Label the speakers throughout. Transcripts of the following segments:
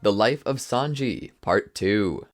Speaker 1: The Life of Sanji, Part 2.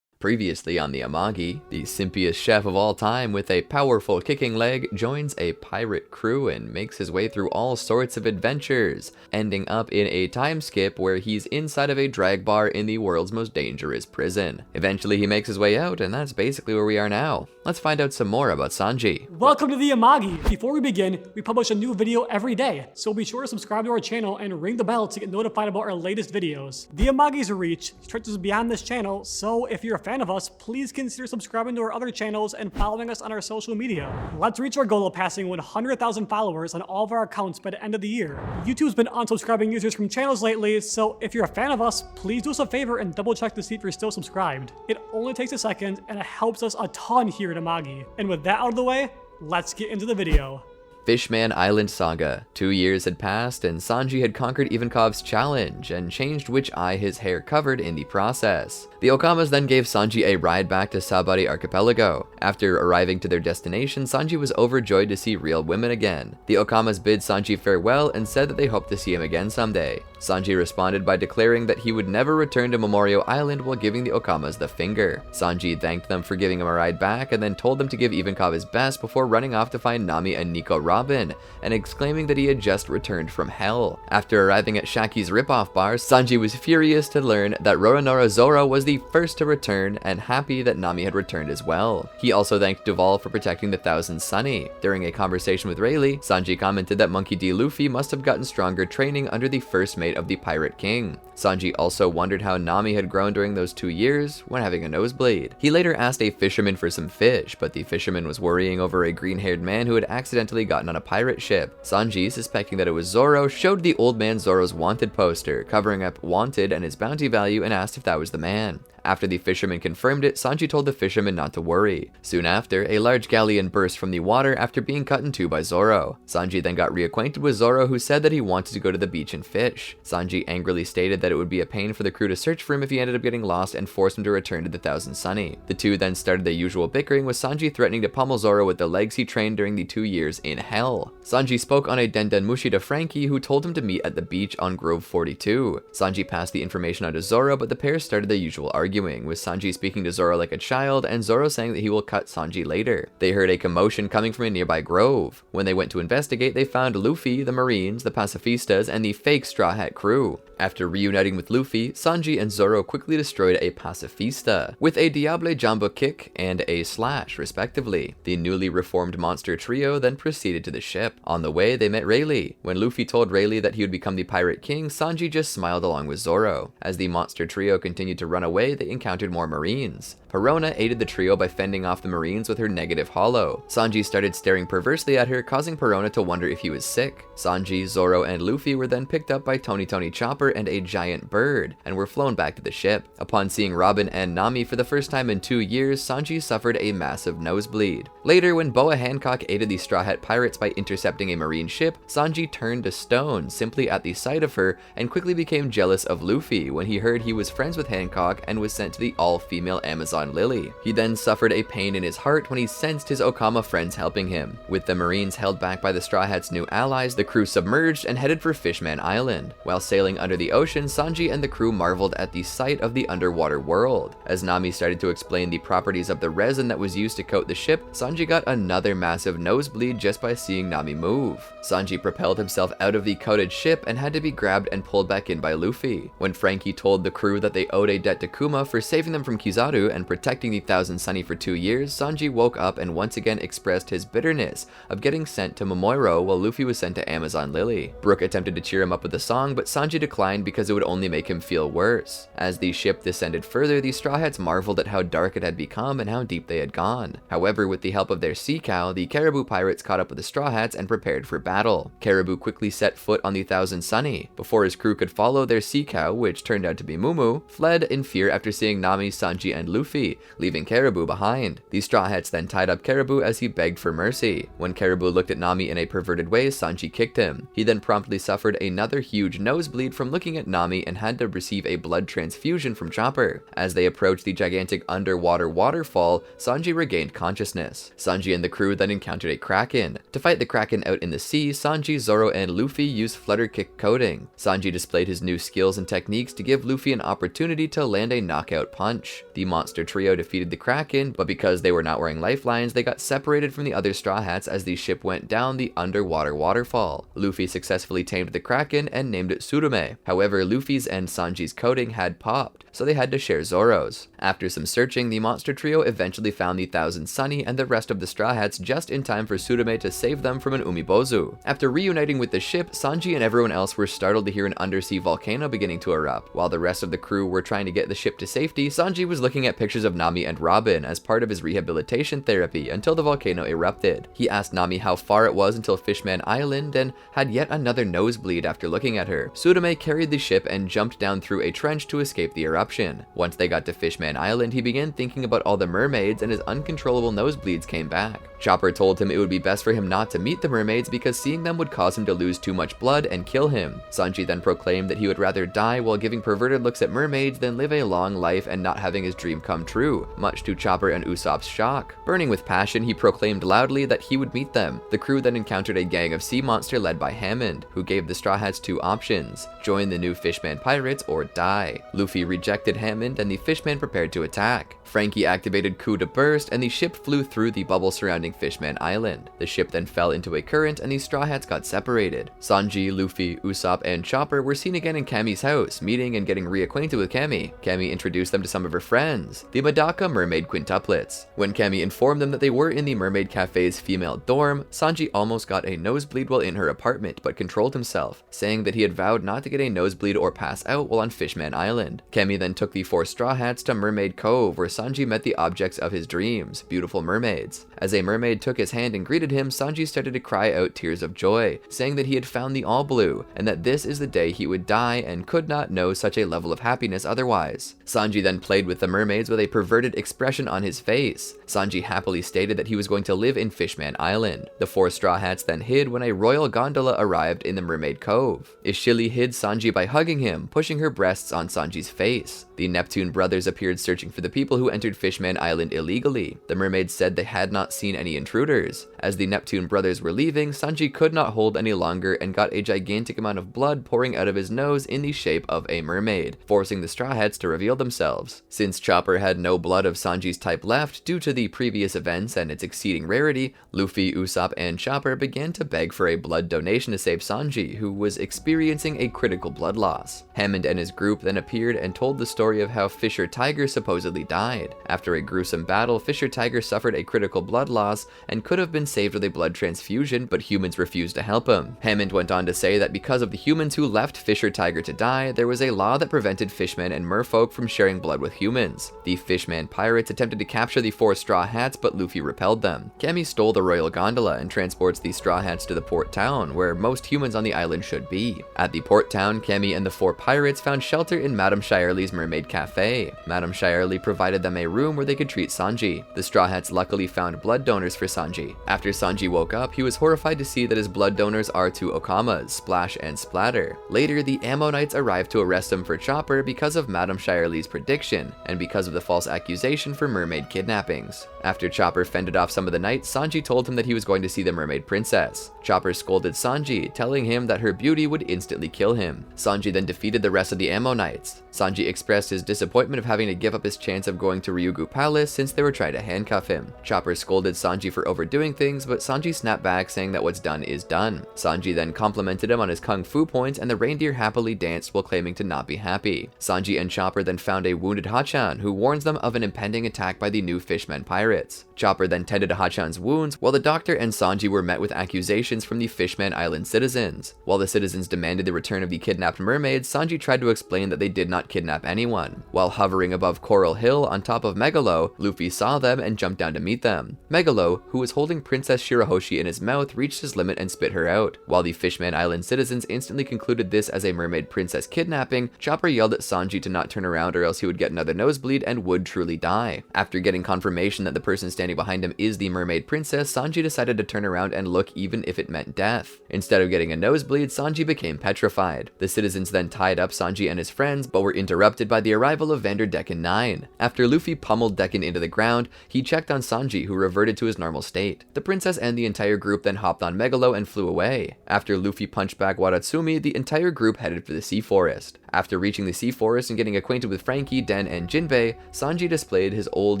Speaker 1: Previously on the Amagi, the simpiest chef of all time with a powerful kicking leg joins a pirate crew and makes his way through all sorts of adventures, ending up in a time skip where he's inside of a drag bar in the world's most dangerous prison. Eventually he makes his way out, and that's basically where we are now. Let's find out some more about Sanji.
Speaker 2: Welcome to the Amagi! Before we begin, we publish a new video every day, so be sure to subscribe to our channel and ring the bell to get notified about our latest videos. The Amagi's reach stretches beyond this channel, so if you're a fan of us, please consider subscribing to our other channels and following us on our social media. Let's reach our goal of passing 100,000 followers on all of our accounts by the end of the year. YouTube's been unsubscribing users from channels lately, so if you're a fan of us, please do us a favor and double check to see if you're still subscribed. It only takes a second, and it helps us a ton here at Amagi. And with that out of the way, let's get into the video.
Speaker 1: Fishman Island Saga. 2 years had passed and Sanji had conquered Ivankov's challenge and changed which eye his hair covered in the process. The Okamas then gave Sanji a ride back to Baratie Archipelago. After arriving to their destination, Sanji was overjoyed to see real women again. The Okamas bid Sanji farewell and said that they hoped to see him again someday. Sanji responded by declaring that he would never return to Momorio Island while giving the Okamas the finger. Sanji thanked them for giving him a ride back and then told them to give Ivankov his best before running off to find Nami and Nico Robin, and exclaiming that he had just returned from hell. After arriving at Shaki's ripoff bar, Sanji was furious to learn that Roronoa Zoro was the first to return and happy that Nami had returned as well. He also thanked Duval for protecting the Thousand Sunny. During a conversation with Rayleigh, Sanji commented that Monkey D. Luffy must have gotten stronger training under the first mate of the Pirate King. Sanji also wondered how Nami had grown during those 2 years when having a nosebleed. He later asked a fisherman for some fish, but the fisherman was worrying over a green-haired man who had accidentally gotten on a pirate ship. Sanji, suspecting that it was Zoro, showed the old man Zoro's wanted poster, covering up wanted and his bounty value, and asked if that was the man. After the fisherman confirmed it, Sanji told the fisherman not to worry. Soon after, a large galleon burst from the water after being cut in two by Zoro. Sanji then got reacquainted with Zoro, who said that he wanted to go to the beach and fish. Sanji angrily stated that it would be a pain for the crew to search for him if he ended up getting lost and forced him to return to the Thousand Sunny. The two then started their usual bickering, with Sanji threatening to pummel Zoro with the legs he trained during the 2 years in hell. Sanji spoke on a dendenmushi to Frankie, who told him to meet at the beach on Grove 42. Sanji passed the information on to Zoro, but the pair started their usual arguing, with Sanji speaking to Zoro like a child and Zoro saying that he will cut Sanji later. They heard a commotion coming from a nearby grove. When they went to investigate, they found Luffy, the Marines, the Pacifistas, and the fake Straw Hat crew. After reuniting with Luffy, Sanji and Zoro quickly destroyed a Pacifista with a Diable Jumbo kick and a slash, respectively. The newly reformed monster trio then proceeded to the ship. On the way, they met Rayleigh. When Luffy told Rayleigh that he would become the Pirate King, Sanji just smiled along with Zoro. As the monster trio continued to run away, they encountered more Marines. Perona aided the trio by fending off the Marines with her negative hollow. Sanji started staring perversely at her, causing Perona to wonder if he was sick. Sanji, Zoro, and Luffy were then picked up by Tony Chopper and a giant bird, and were flown back to the ship. Upon seeing Robin and Nami for the first time in 2 years, Sanji suffered a massive nosebleed. Later, when Boa Hancock aided the Straw Hat Pirates by intercepting a Marine ship, Sanji turned to stone simply at the sight of her, and quickly became jealous of Luffy when he heard he was friends with Hancock and was sent to the all-female Amazon Lily. He then suffered a pain in his heart when he sensed his Okama friends helping him. With the Marines held back by the Straw Hats' new allies, the crew submerged and headed for Fishman Island. While sailing under the ocean, Sanji and the crew marveled at the sight of the underwater world. As Nami started to explain the properties of the resin that was used to coat the ship, Sanji got another massive nosebleed just by seeing Nami move. Sanji propelled himself out of the coated ship and had to be grabbed and pulled back in by Luffy. When Frankie told the crew that they owed a debt to Kuma for saving them from Kizaru and protecting the Thousand Sunny for 2 years, Sanji woke up and once again expressed his bitterness of getting sent to Momoiro while Luffy was sent to Amazon Lily. Brook attempted to cheer him up with a song, but Sanji declined because it would only make him feel worse. As the ship descended further, the Straw Hats marveled at how dark it had become and how deep they had gone. However, with the help of their sea cow, the Caribou pirates caught up with the Straw Hats and prepared for battle. Caribou quickly set foot on the Thousand Sunny. Before his crew could follow, their sea cow, which turned out to be Mumu, fled in fear after after seeing Nami, Sanji, and Luffy, leaving Caribou behind. The Straw Hats then tied up Caribou as he begged for mercy. When Caribou looked at Nami in a perverted way, Sanji kicked him. He then promptly suffered another huge nosebleed from looking at Nami and had to receive a blood transfusion from Chopper. As they approached the gigantic underwater waterfall, Sanji regained consciousness. Sanji and the crew then encountered a Kraken. To fight the Kraken out in the sea, Sanji, Zoro, and Luffy used Flutter Kick coding. Sanji displayed his new skills and techniques to give Luffy an opportunity to land a knockout punch. The monster trio defeated the Kraken, but because they were not wearing lifelines, they got separated from the other Straw Hats as the ship went down the underwater waterfall. Luffy successfully tamed the Kraken and named it surname. However, Luffy's and Sanji's coding had popped, so they had to share Zoro's. After some searching, the monster trio eventually found the Thousand Sunny and the rest of the Straw Hats just in time for Surname to save them from an umibozu. After reuniting with the ship, Sanji and everyone else were startled to hear an undersea volcano beginning to erupt. While the rest of the crew were trying to get the ship to safety, Sanji was looking at pictures of Nami and Robin as part of his rehabilitation therapy until the volcano erupted. He asked Nami how far it was until Fishman Island and had yet another nosebleed after looking at her. Surname carried the ship and jumped down through a trench to escape the eruption. Once they got to Fishman Island, he began thinking about all the mermaids and his uncontrollable nosebleeds came back. Chopper told him it would be best for him not to meet the mermaids because seeing them would cause him to lose too much blood and kill him. Sanji then proclaimed that he would rather die while giving perverted looks at mermaids than live a long life and not having his dream come true, much to Chopper and Usopp's shock. Burning with passion, he proclaimed loudly that he would meet them. The crew then encountered a gang of sea monster led by Hammond, who gave the Straw Hats two options: join the new Fishman pirates or die. Luffy rejected Hammond and the Fishman prepared to attack. Frankie activated Coup de Burst and the ship flew through the bubble surrounding Fishman Island. The ship then fell into a current and the Straw Hats got separated. Sanji, Luffy, Usopp, and Chopper were seen again in Cammy's house, meeting and getting reacquainted with Cammy. Cammy introduced them to some of her friends, the Medaka mermaid quintuplets. When Cammy informed them that they were in the Mermaid Cafe's female dorm, Sanji almost got a nosebleed while in her apartment, but controlled himself, saying that he had vowed not to get a nosebleed or pass out while on Fishman Island. Cammy then took the four Straw Hats to Mermaid Cove, where Sanji met the objects of his dreams, beautiful mermaids. As a mermaid took his hand and greeted him, Sanji started to cry out tears of joy, saying that he had found the All Blue, and that this is the day he would die and could not know such a level of happiness otherwise. Sanji then played with the mermaids with a perverted expression on his face. Sanji happily stated that he was going to live in Fishman Island. The four Straw Hats then hid when a royal gondola arrived in the Mermaid Cove. Ishili hid Sanji by hugging him, pushing her breasts on Sanji's face. The Neptune brothers appeared searching for the people who entered Fishman Island illegally. The mermaids said they had not seen any intruders. As the Neptune brothers were leaving, Sanji could not hold any longer and got a gigantic amount of blood pouring out of his nose in the shape of a mermaid, forcing the Straw Hats to reveal themselves. Since Chopper had no blood of Sanji's type left due to the previous events and its exceeding rarity, Luffy, Usopp, and Chopper began to beg for a blood donation to save Sanji, who was experiencing a critical blood loss. Hammond and his group then appeared and told the story of how Fisher Tiger supposedly died. After a gruesome battle, Fisher Tiger suffered a critical blood loss and could have been saved with a blood transfusion, but humans refused to help him. Hammond went on to say that because of the humans who left Fisher Tiger to die, there was a law that prevented fishmen and merfolk from sharing blood with humans. The Fishman pirates attempted to capture the four Straw Hats, but Luffy repelled them. Cammy stole the royal gondola and transports the Straw Hats to the port town, where most humans on the island should be. At the port town, Cammy and the four pirates found shelter in Madame Shirley's Mermaid Cafe. Madame Shirley provided them a room where they could treat Sanji. The Straw Hats luckily found blood donors for Sanji. After Sanji woke up, he was horrified to see that his blood donors are two Okamas, Splash and Splatter. Later, the Ammonites arrived to arrest him for Chopper because of Madame Shirley's prediction, and because of the false accusation for mermaid kidnappings. After Chopper fended off some of the knights, Sanji told him that he was going to see the mermaid princess. Chopper scolded Sanji, telling him that her beauty would instantly kill him. Sanji then defeated the rest of the Ammonites. Sanji expressed his disappointment of having to give up his chance of going to Ryugu Palace since they were trying to handcuff him. Chopper scolded Sanji for overdoing things, but Sanji snapped back saying that what's done is done. Sanji then complimented him on his kung fu points and the reindeer happily danced while claiming to not be happy. Sanji and Chopper then found a wounded Hachan who warns them of an impending attack by the new Fishmen pirates. Chopper then tended to Hachan's wounds while the doctor and Sanji were met with accusations from the Fishman Island citizens. While the citizens demanded the return of the kidnapped mermaids, Sanji tried to explain that they did not kidnap anyone. While hovering above Coral Hill on top of Megalo, Luffy saw them and jumped down to meet them. Megalo, who was holding Princess Shirahoshi in his mouth reached his limit and spit her out. While the Fishman Island citizens instantly concluded this as a mermaid princess kidnapping, Chopper yelled at Sanji to not turn around or else he would get another nosebleed and would truly die. After getting confirmation that the person standing behind him is the mermaid princess, Sanji decided to turn around and look even if it meant death. Instead of getting a nosebleed, Sanji became petrified. The citizens then tied up Sanji and his friends, but were interrupted by the arrival of Vanderdecken 9. After Luffy pummeled Decken into the ground, he checked on Sanji, who reverted to his normal state. The princess and the entire group then hopped on Megalo and flew away. After Luffy punched back Watatsumi, the entire group headed for the Sea Forest. After reaching the Sea Forest and getting acquainted with Franky, Den, and Jinbe, Sanji displayed his old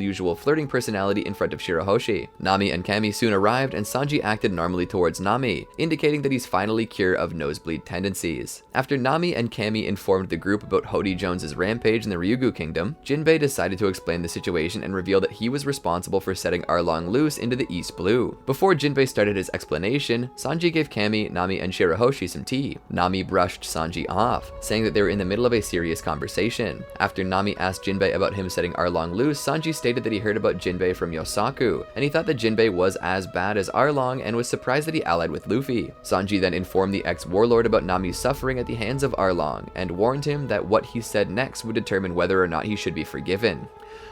Speaker 1: usual flirting personality in front of Shirahoshi. Nami and Kami soon arrived, and Sanji acted normally towards Nami, indicating that he's finally cured of nosebleed tendencies. After Nami and Kami informed the group about Hody Jones's rampage in the Ryugu Kingdom, Jinbe decided to explain the situation and reveal that he was responsible for setting Arlong loose into the East Blue. Before Jinbe started his explanation, Sanji gave Kami, Nami, and Shirahoshi some tea. Nami brushed Sanji off, saying that they were in the middle of a serious conversation. After Nami asked Jinbe about him setting Arlong loose, Sanji stated that he heard about Jinbe from Yosaku, and he thought that Jinbe was as bad as Arlong and was surprised that he allied with Luffy. Sanji then informed the ex-warlord about Nami's suffering at the hands of Arlong, and warned him that what he said next would determine whether or not he should be forgiven.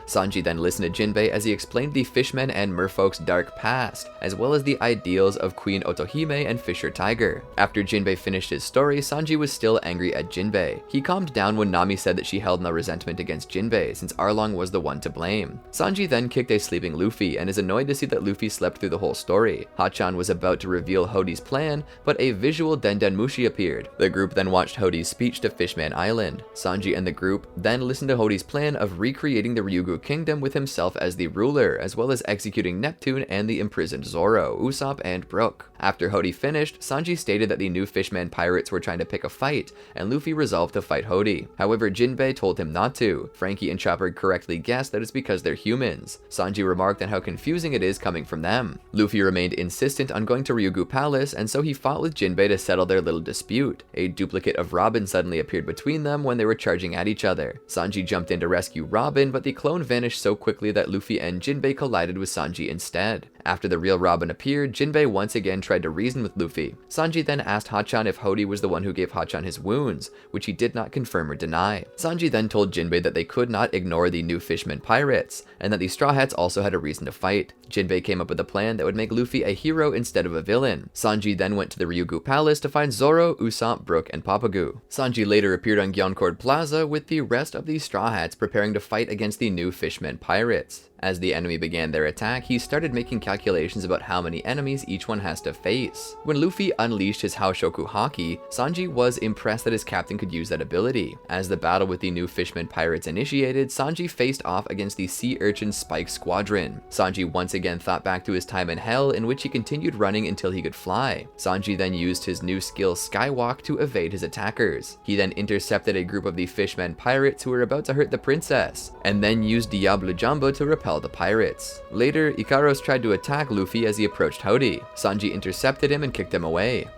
Speaker 1: Sanji then listened to Jinbe as he explained the Fishmen and Merfolk's dark past, as well as the ideals of Queen Otohime and Fisher Tiger. After Jinbe finished his story, Sanji was still angry at Jinbe. He calmed down when Nami said that she held no resentment against Jinbe, since Arlong was the one to blame. Sanji then kicked a sleeping Luffy, and is annoyed to see that Luffy slept through the whole story. Hachan was about to reveal Hody's plan, but a visual Denden Mushi appeared. The group then watched Hody's speech to Fishman Island. Sanji and the group then listened to Hody's plan of recreating the Ryugu Kingdom with himself as the ruler, as well as executing Neptune and the imprisoned Zoro, Usopp, and Brook. After Hody finished, Sanji stated that the new Fishman pirates were trying to pick a fight, and Luffy resolved to fight Hody. However, Jinbe told him not to. Franky and Chopper correctly guessed that it's because they're humans. Sanji remarked on how confusing it is coming from them. Luffy remained insistent on going to Ryugu Palace, and so he fought with Jinbe to settle their little dispute. A duplicate of Robin suddenly appeared between them when they were charging at each other. Sanji jumped in to rescue Robin, but the clone vanished so quickly that Luffy and Jinbe collided with Sanji instead. After the real Robin appeared, Jinbe once again tried to reason with Luffy. Sanji then asked Hachan if Hody was the one who gave Hachan his wounds, which he did not confirm or deny. Sanji then told Jinbe that they could not ignore the new Fishmen pirates, and that the Straw Hats also had a reason to fight. Jinbe came up with a plan that would make Luffy a hero instead of a villain. Sanji then went to the Ryugu Palace to find Zoro, Usopp, Brook, and Papagu. Sanji later appeared on Gyeoncord Plaza with the rest of the Straw Hats preparing to fight against the new Fishmen pirates. As the enemy began their attack, he started making calculations about how many enemies each one has to face. When Luffy unleashed his Haoshoku Haki, Sanji was impressed that his captain could use that ability. As the battle with the new Fishmen pirates initiated, Sanji faced off against the Sea Urchin Spike Squadron. Sanji once again thought back to his time in Hell, in which he continued running until he could fly. Sanji then used his new skill Skywalk to evade his attackers. He then intercepted a group of the Fishmen pirates who were about to hurt the princess, and then used Diablo Jumbo to repel the pirates. Later, Ikaros tried to attack Luffy as he approached Hody. Sanji intercepted him and kicked him away.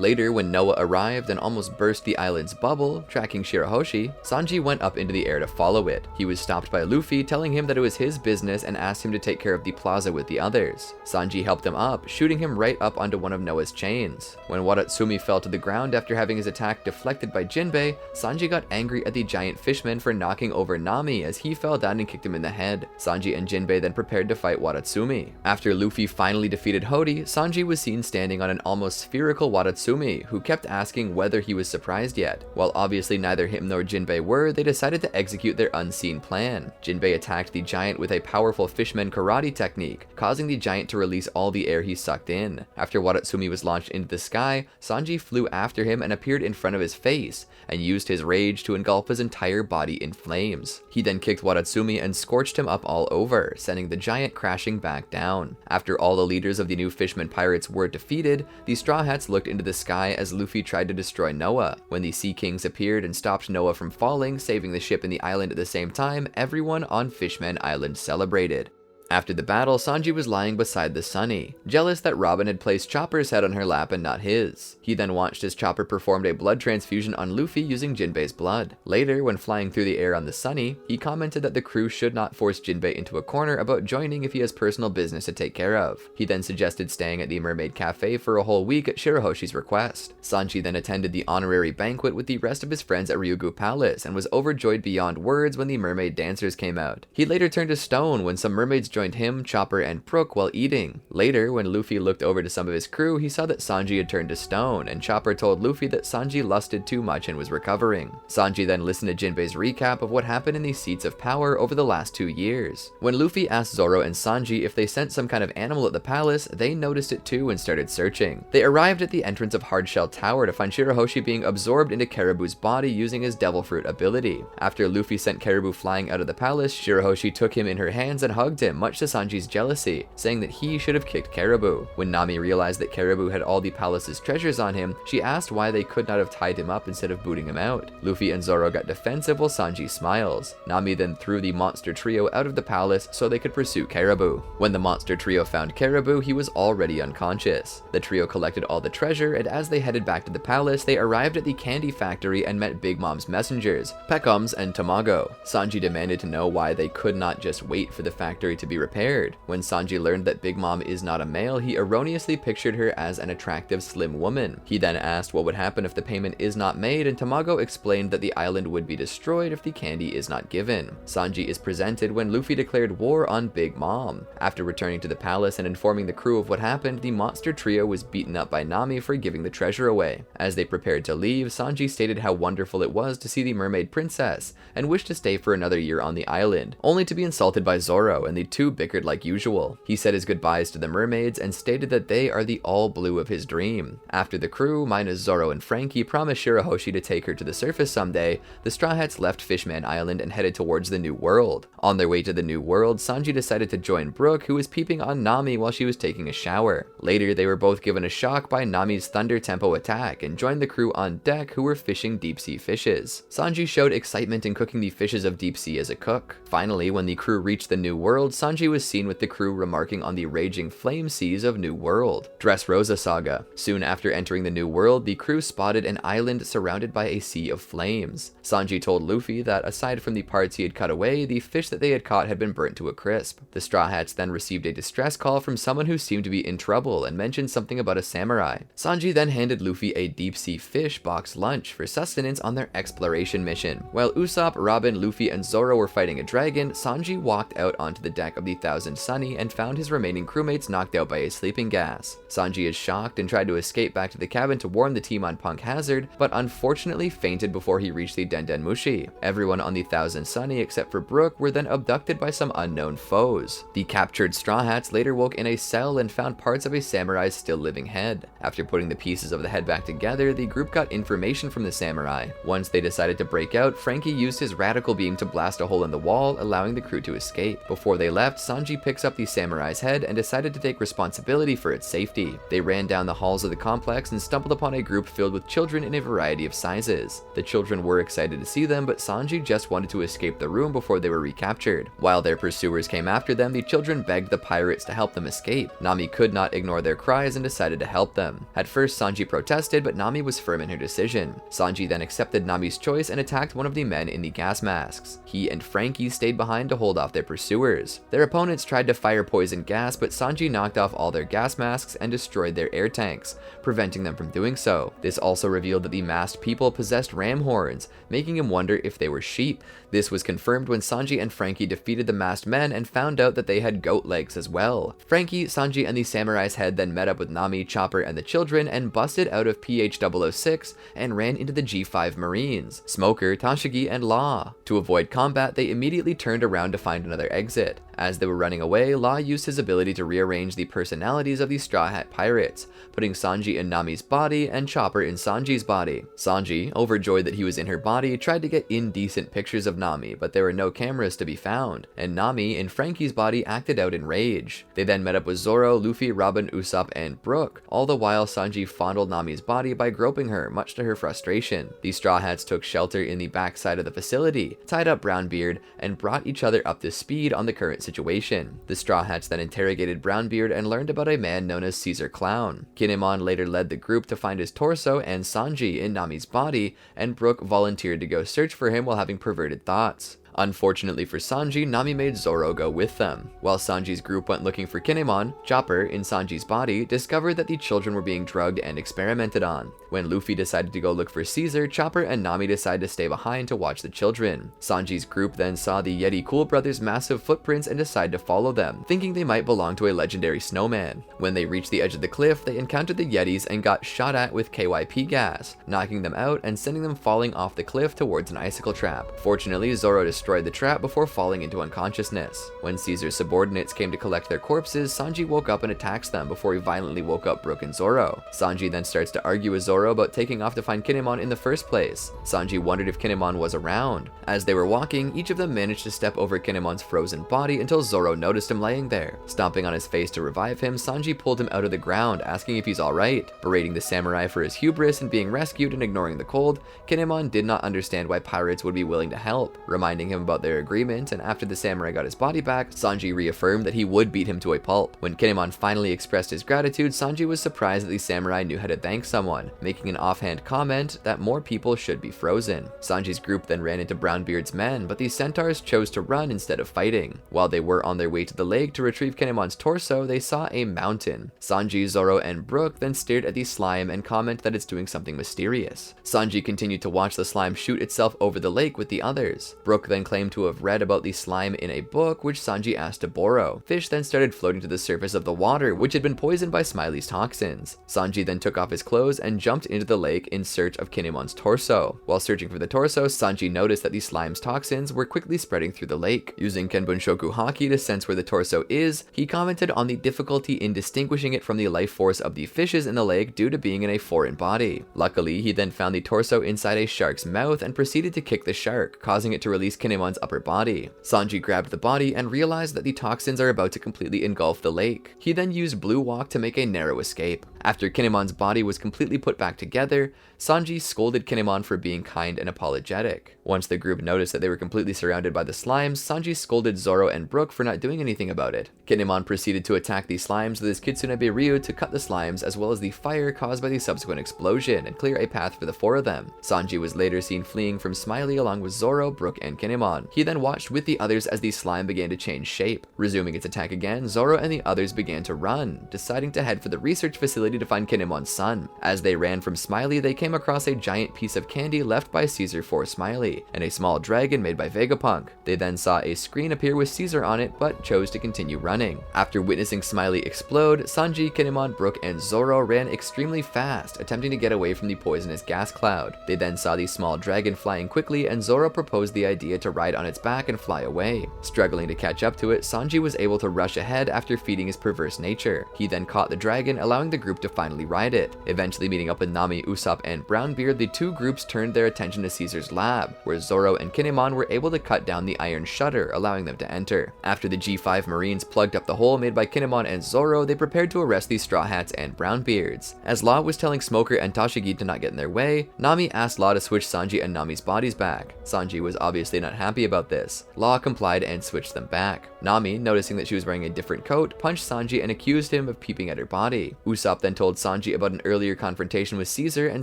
Speaker 1: Later, when Noah arrived and almost burst the island's bubble, tracking Shirahoshi, Sanji went up into the air to follow it. He was stopped by Luffy, telling him that it was his business and asked him to take care of the plaza with the others. Sanji helped him up, shooting him right up onto one of Noah's chains. When Watatsumi fell to the ground after having his attack deflected by Jinbe, Sanji got angry at the giant fishman for knocking over Nami as he fell down and kicked him in the head. Sanji and Jinbe then prepared to fight Watatsumi. After Luffy finally defeated Hody, Sanji was seen standing on an almost spherical Watatsumi, who kept asking whether he was surprised yet. While obviously neither him nor Jinbe were, they decided to execute their unseen plan. Jinbe attacked the giant with a powerful fishman karate technique, causing the giant to release all the air he sucked in. After Watatsumi was launched into the sky, Sanji flew after him and appeared in front of his face, and used his rage to engulf his entire body in flames. He then kicked Watatsumi and scorched him up all over, sending the giant crashing back down. After all the leaders of the new Fishman pirates were defeated, the Straw Hats looked into the sky as Luffy tried to destroy Noah. When the Sea Kings appeared and stopped Noah from falling, saving the ship and the island at the same time, everyone on Fishman Island celebrated. After the battle, Sanji was lying beside the Sunny, jealous that Robin had placed Chopper's head on her lap and not his. He then watched as Chopper performed a blood transfusion on Luffy using Jinbe's blood. Later, when flying through the air on the Sunny, he commented that the crew should not force Jinbe into a corner about joining if he has personal business to take care of. He then suggested staying at the Mermaid Cafe for a whole week at Shirahoshi's request. Sanji then attended the honorary banquet with the rest of his friends at Ryugu Palace and was overjoyed beyond words when the mermaid dancers came out. He later turned to stone when some mermaids joined him, Chopper, and Brook while eating. Later, when Luffy looked over to some of his crew, he saw that Sanji had turned to stone, and Chopper told Luffy that Sanji lusted too much and was recovering. Sanji then listened to Jinbe's recap of what happened in these seats of power over the last 2 years. When Luffy asked Zoro and Sanji if they sent some kind of animal at the palace, they noticed it too and started searching. They arrived at the entrance of Hardshell Tower to find Shirahoshi being absorbed into Caribou's body using his Devil Fruit ability. After Luffy sent Caribou flying out of the palace, Shirahoshi took him in her hands and hugged him, much to Sanji's jealousy, saying that he should have kicked Caribou. When Nami realized that Caribou had all the palace's treasures on him, she asked why they could not have tied him up instead of booting him out. Luffy and Zoro got defensive while Sanji smiles. Nami then threw the monster trio out of the palace so they could pursue Caribou. When the monster trio found Caribou, he was already unconscious. The trio collected all the treasure, and as they headed back to the palace, they arrived at the candy factory and met Big Mom's messengers, Peckhams and Tamago. Sanji demanded to know why they could not just wait for the factory to be repaired. When Sanji learned that Big Mom is not a male, he erroneously pictured her as an attractive, slim woman. He then asked what would happen if the payment is not made, and Tamago explained that the island would be destroyed if the candy is not given. Sanji is presented when Luffy declared war on Big Mom. After returning to the palace and informing the crew of what happened, the monster trio was beaten up by Nami for giving the treasure away. As they prepared to leave, Sanji stated how wonderful it was to see the mermaid princess, and wished to stay for another year on the island, only to be insulted by Zoro, and the two bickered like usual. He said his goodbyes to the mermaids and stated that they are the all blue of his dream. After the crew, minus Zoro and Frankie, promised Shirahoshi to take her to the surface someday, the Straw Hats left Fishman Island and headed towards the New World. On their way to the New World, Sanji decided to join Brook, who was peeping on Nami while she was taking a shower. Later, they were both given a shock by Nami's Thunder Tempo attack and joined the crew on deck, who were fishing deep-sea fishes. Sanji showed excitement in cooking the fishes of deep sea as a cook. Finally, when the crew reached the New World, Sanji was seen with the crew remarking on the raging flame seas of New World. Dressrosa Saga. Soon after entering the New World, the crew spotted an island surrounded by a sea of flames. Sanji told Luffy that aside from the parts he had cut away, the fish that they had caught had been burnt to a crisp. The Straw Hats then received a distress call from someone who seemed to be in trouble and mentioned something about a samurai. Sanji then handed Luffy a deep-sea fish box lunch for sustenance on their exploration mission. While Usopp, Robin, Luffy, and Zoro were fighting a dragon, Sanji walked out onto the deck of the Thousand Sunny and found his remaining crewmates knocked out by a sleeping gas. Sanji is shocked and tried to escape back to the cabin to warn the team on Punk Hazard, but unfortunately fainted before he reached the Denden Mushi. Everyone on the Thousand Sunny except for Brook were then abducted by some unknown foes. The captured Straw Hats later woke in a cell and found parts of a samurai's still living head. After putting the pieces of the head back together, the group got information from the samurai. Once they decided to break out, Frankie used his radical beam to blast a hole in the wall, allowing the crew to escape. Before they left, Sanji picks up the samurai's head and decided to take responsibility for its safety. They ran down the halls of the complex and stumbled upon a group filled with children in a variety of sizes. The children were excited to see them, but Sanji just wanted to escape the room before they were recaptured. While their pursuers came after them, the children begged the pirates to help them escape. Nami could not ignore their cries and decided to help them. At first, Sanji protested, but Nami was firm in her decision. Sanji then accepted Nami's choice and attacked one of the men in the gas masks. He and Frankie stayed behind to hold off their pursuers. Their opponents tried to fire poison gas, but Sanji knocked off all their gas masks and destroyed their air tanks, preventing them from doing so. This also revealed that the masked people possessed ram horns, making him wonder if they were sheep. This was confirmed when Sanji and Frankie defeated the masked men and found out that they had goat legs as well. Frankie, Sanji, and the samurai's head then met up with Nami, Chopper, and the children and busted out of PH-006 and ran into the G5 Marines, Smoker, Tashigi, and Law. To avoid combat, they immediately turned around to find another exit. As they were running away, Law used his ability to rearrange the personalities of the Straw Hat pirates, putting Sanji in Nami's body and Chopper in Sanji's body. Sanji, overjoyed that he was in her body, tried to get indecent pictures of Nami, but there were no cameras to be found, and Nami, in Frankie's body, acted out in rage. They then met up with Zoro, Luffy, Robin, Usopp, and Brook, all the while Sanji fondled Nami's body by groping her, much to her frustration. The Straw Hats took shelter in the backside of the facility, tied up Brownbeard, and brought each other up to speed on the current situation. The Straw Hats then interrogated Brownbeard and learned about a man known as Caesar Clown. Kinemon later led the group to find his torso and Sanji in Nami's body, and Brook volunteered to go search for him while having perverted thoughts. Unfortunately for Sanji, Nami made Zoro go with them. While Sanji's group went looking for Kinemon, Chopper, in Sanji's body, discovered that the children were being drugged and experimented on. When Luffy decided to go look for Caesar, Chopper and Nami decided to stay behind to watch the children. Sanji's group then saw the Yeti Cool Brothers' massive footprints and decided to follow them, thinking they might belong to a legendary snowman. When they reached the edge of the cliff, they encountered the Yetis and got shot at with KYP gas, knocking them out and sending them falling off the cliff towards an icicle trap. Fortunately, Zoro destroyed the trap before falling into unconsciousness. When Caesar's subordinates came to collect their corpses, Sanji woke up and attacks them before he violently woke up Brook and Zoro. Sanji then starts to argue with Zoro about taking off to find Kinemon in the first place. Sanji wondered if Kinemon was around. As they were walking, each of them managed to step over Kinemon's frozen body until Zoro noticed him laying there. Stomping on his face to revive him, Sanji pulled him out of the ground, asking if he's alright. Berating the samurai for his hubris and being rescued and ignoring the cold, Kinemon did not understand why pirates would be willing to help, reminding him about their agreement, and after the samurai got his body back, Sanji reaffirmed that he would beat him to a pulp. When Kinemon finally expressed his gratitude, Sanji was surprised that the samurai knew how to thank someone, making an offhand comment that more people should be frozen. Sanji's group then ran into Brownbeard's men, but the centaurs chose to run instead of fighting. While they were on their way to the lake to retrieve Kinemon's torso, they saw a mountain. Sanji, Zoro, and Brook then stared at the slime and comment that it's doing something mysterious. Sanji continued to watch the slime shoot itself over the lake with the others. Brook then claimed to have read about the slime in a book, which Sanji asked to borrow. Fish then started floating to the surface of the water, which had been poisoned by Smiley's toxins. Sanji then took off his clothes and jumped into the lake in search of Kinemon's torso. While searching for the torso, Sanji noticed that the slime's toxins were quickly spreading through the lake. Using Kenbunshoku Haki to sense where the torso is, he commented on the difficulty in distinguishing it from the life force of the fishes in the lake due to being in a foreign body. Luckily, he then found the torso inside a shark's mouth and proceeded to kick the shark, causing it to release Kinemon's upper body. Sanji grabbed the body and realized that the toxins are about to completely engulf the lake. He then used Blue Walk to make a narrow escape. After Kinemon's body was completely put back together, Sanji scolded Kinemon for being kind and apologetic. Once the group noticed that they were completely surrounded by the slimes, Sanji scolded Zoro and Brook for not doing anything about it. Kinemon proceeded to attack the slimes with his Kitsunebi Ryu to cut the slimes as well as the fire caused by the subsequent explosion and clear a path for the four of them. Sanji was later seen fleeing from Smiley along with Zoro, Brook, and Kinemon. He then watched with the others as the slime began to change shape. Resuming its attack again, Zoro and the others began to run, deciding to head for the research facility to find Kinemon's son. As they ran from Smiley, they came across a giant piece of candy left by Caesar for Smiley, and a small dragon made by Vegapunk. They then saw a screen appear with Caesar on it, but chose to continue running. After witnessing Smiley explode, Sanji, Kinemon, Brook, and Zoro ran extremely fast, attempting to get away from the poisonous gas cloud. They then saw the small dragon flying quickly, and Zoro proposed the idea to ride on its back and fly away. Struggling to catch up to it, Sanji was able to rush ahead after feeding his perverse nature. He then caught the dragon, allowing the group to finally ride it. Eventually meeting up with Nami, Usopp, and Brownbeard, the two groups turned their attention to Caesar's lab, where Zoro and Kinemon were able to cut down the iron shutter, allowing them to enter. After the G5 Marines plugged up the hole made by Kinemon and Zoro, they prepared to arrest the Straw Hats and Brownbeards. As Law was telling Smoker and Tashigi to not get in their way, Nami asked Law to switch Sanji and Nami's bodies back. Sanji was obviously not happy about this. Law complied and switched them back. Nami, noticing that she was wearing a different coat, punched Sanji and accused him of peeping at her body. Usopp then told Sanji about an earlier confrontation with Caesar, and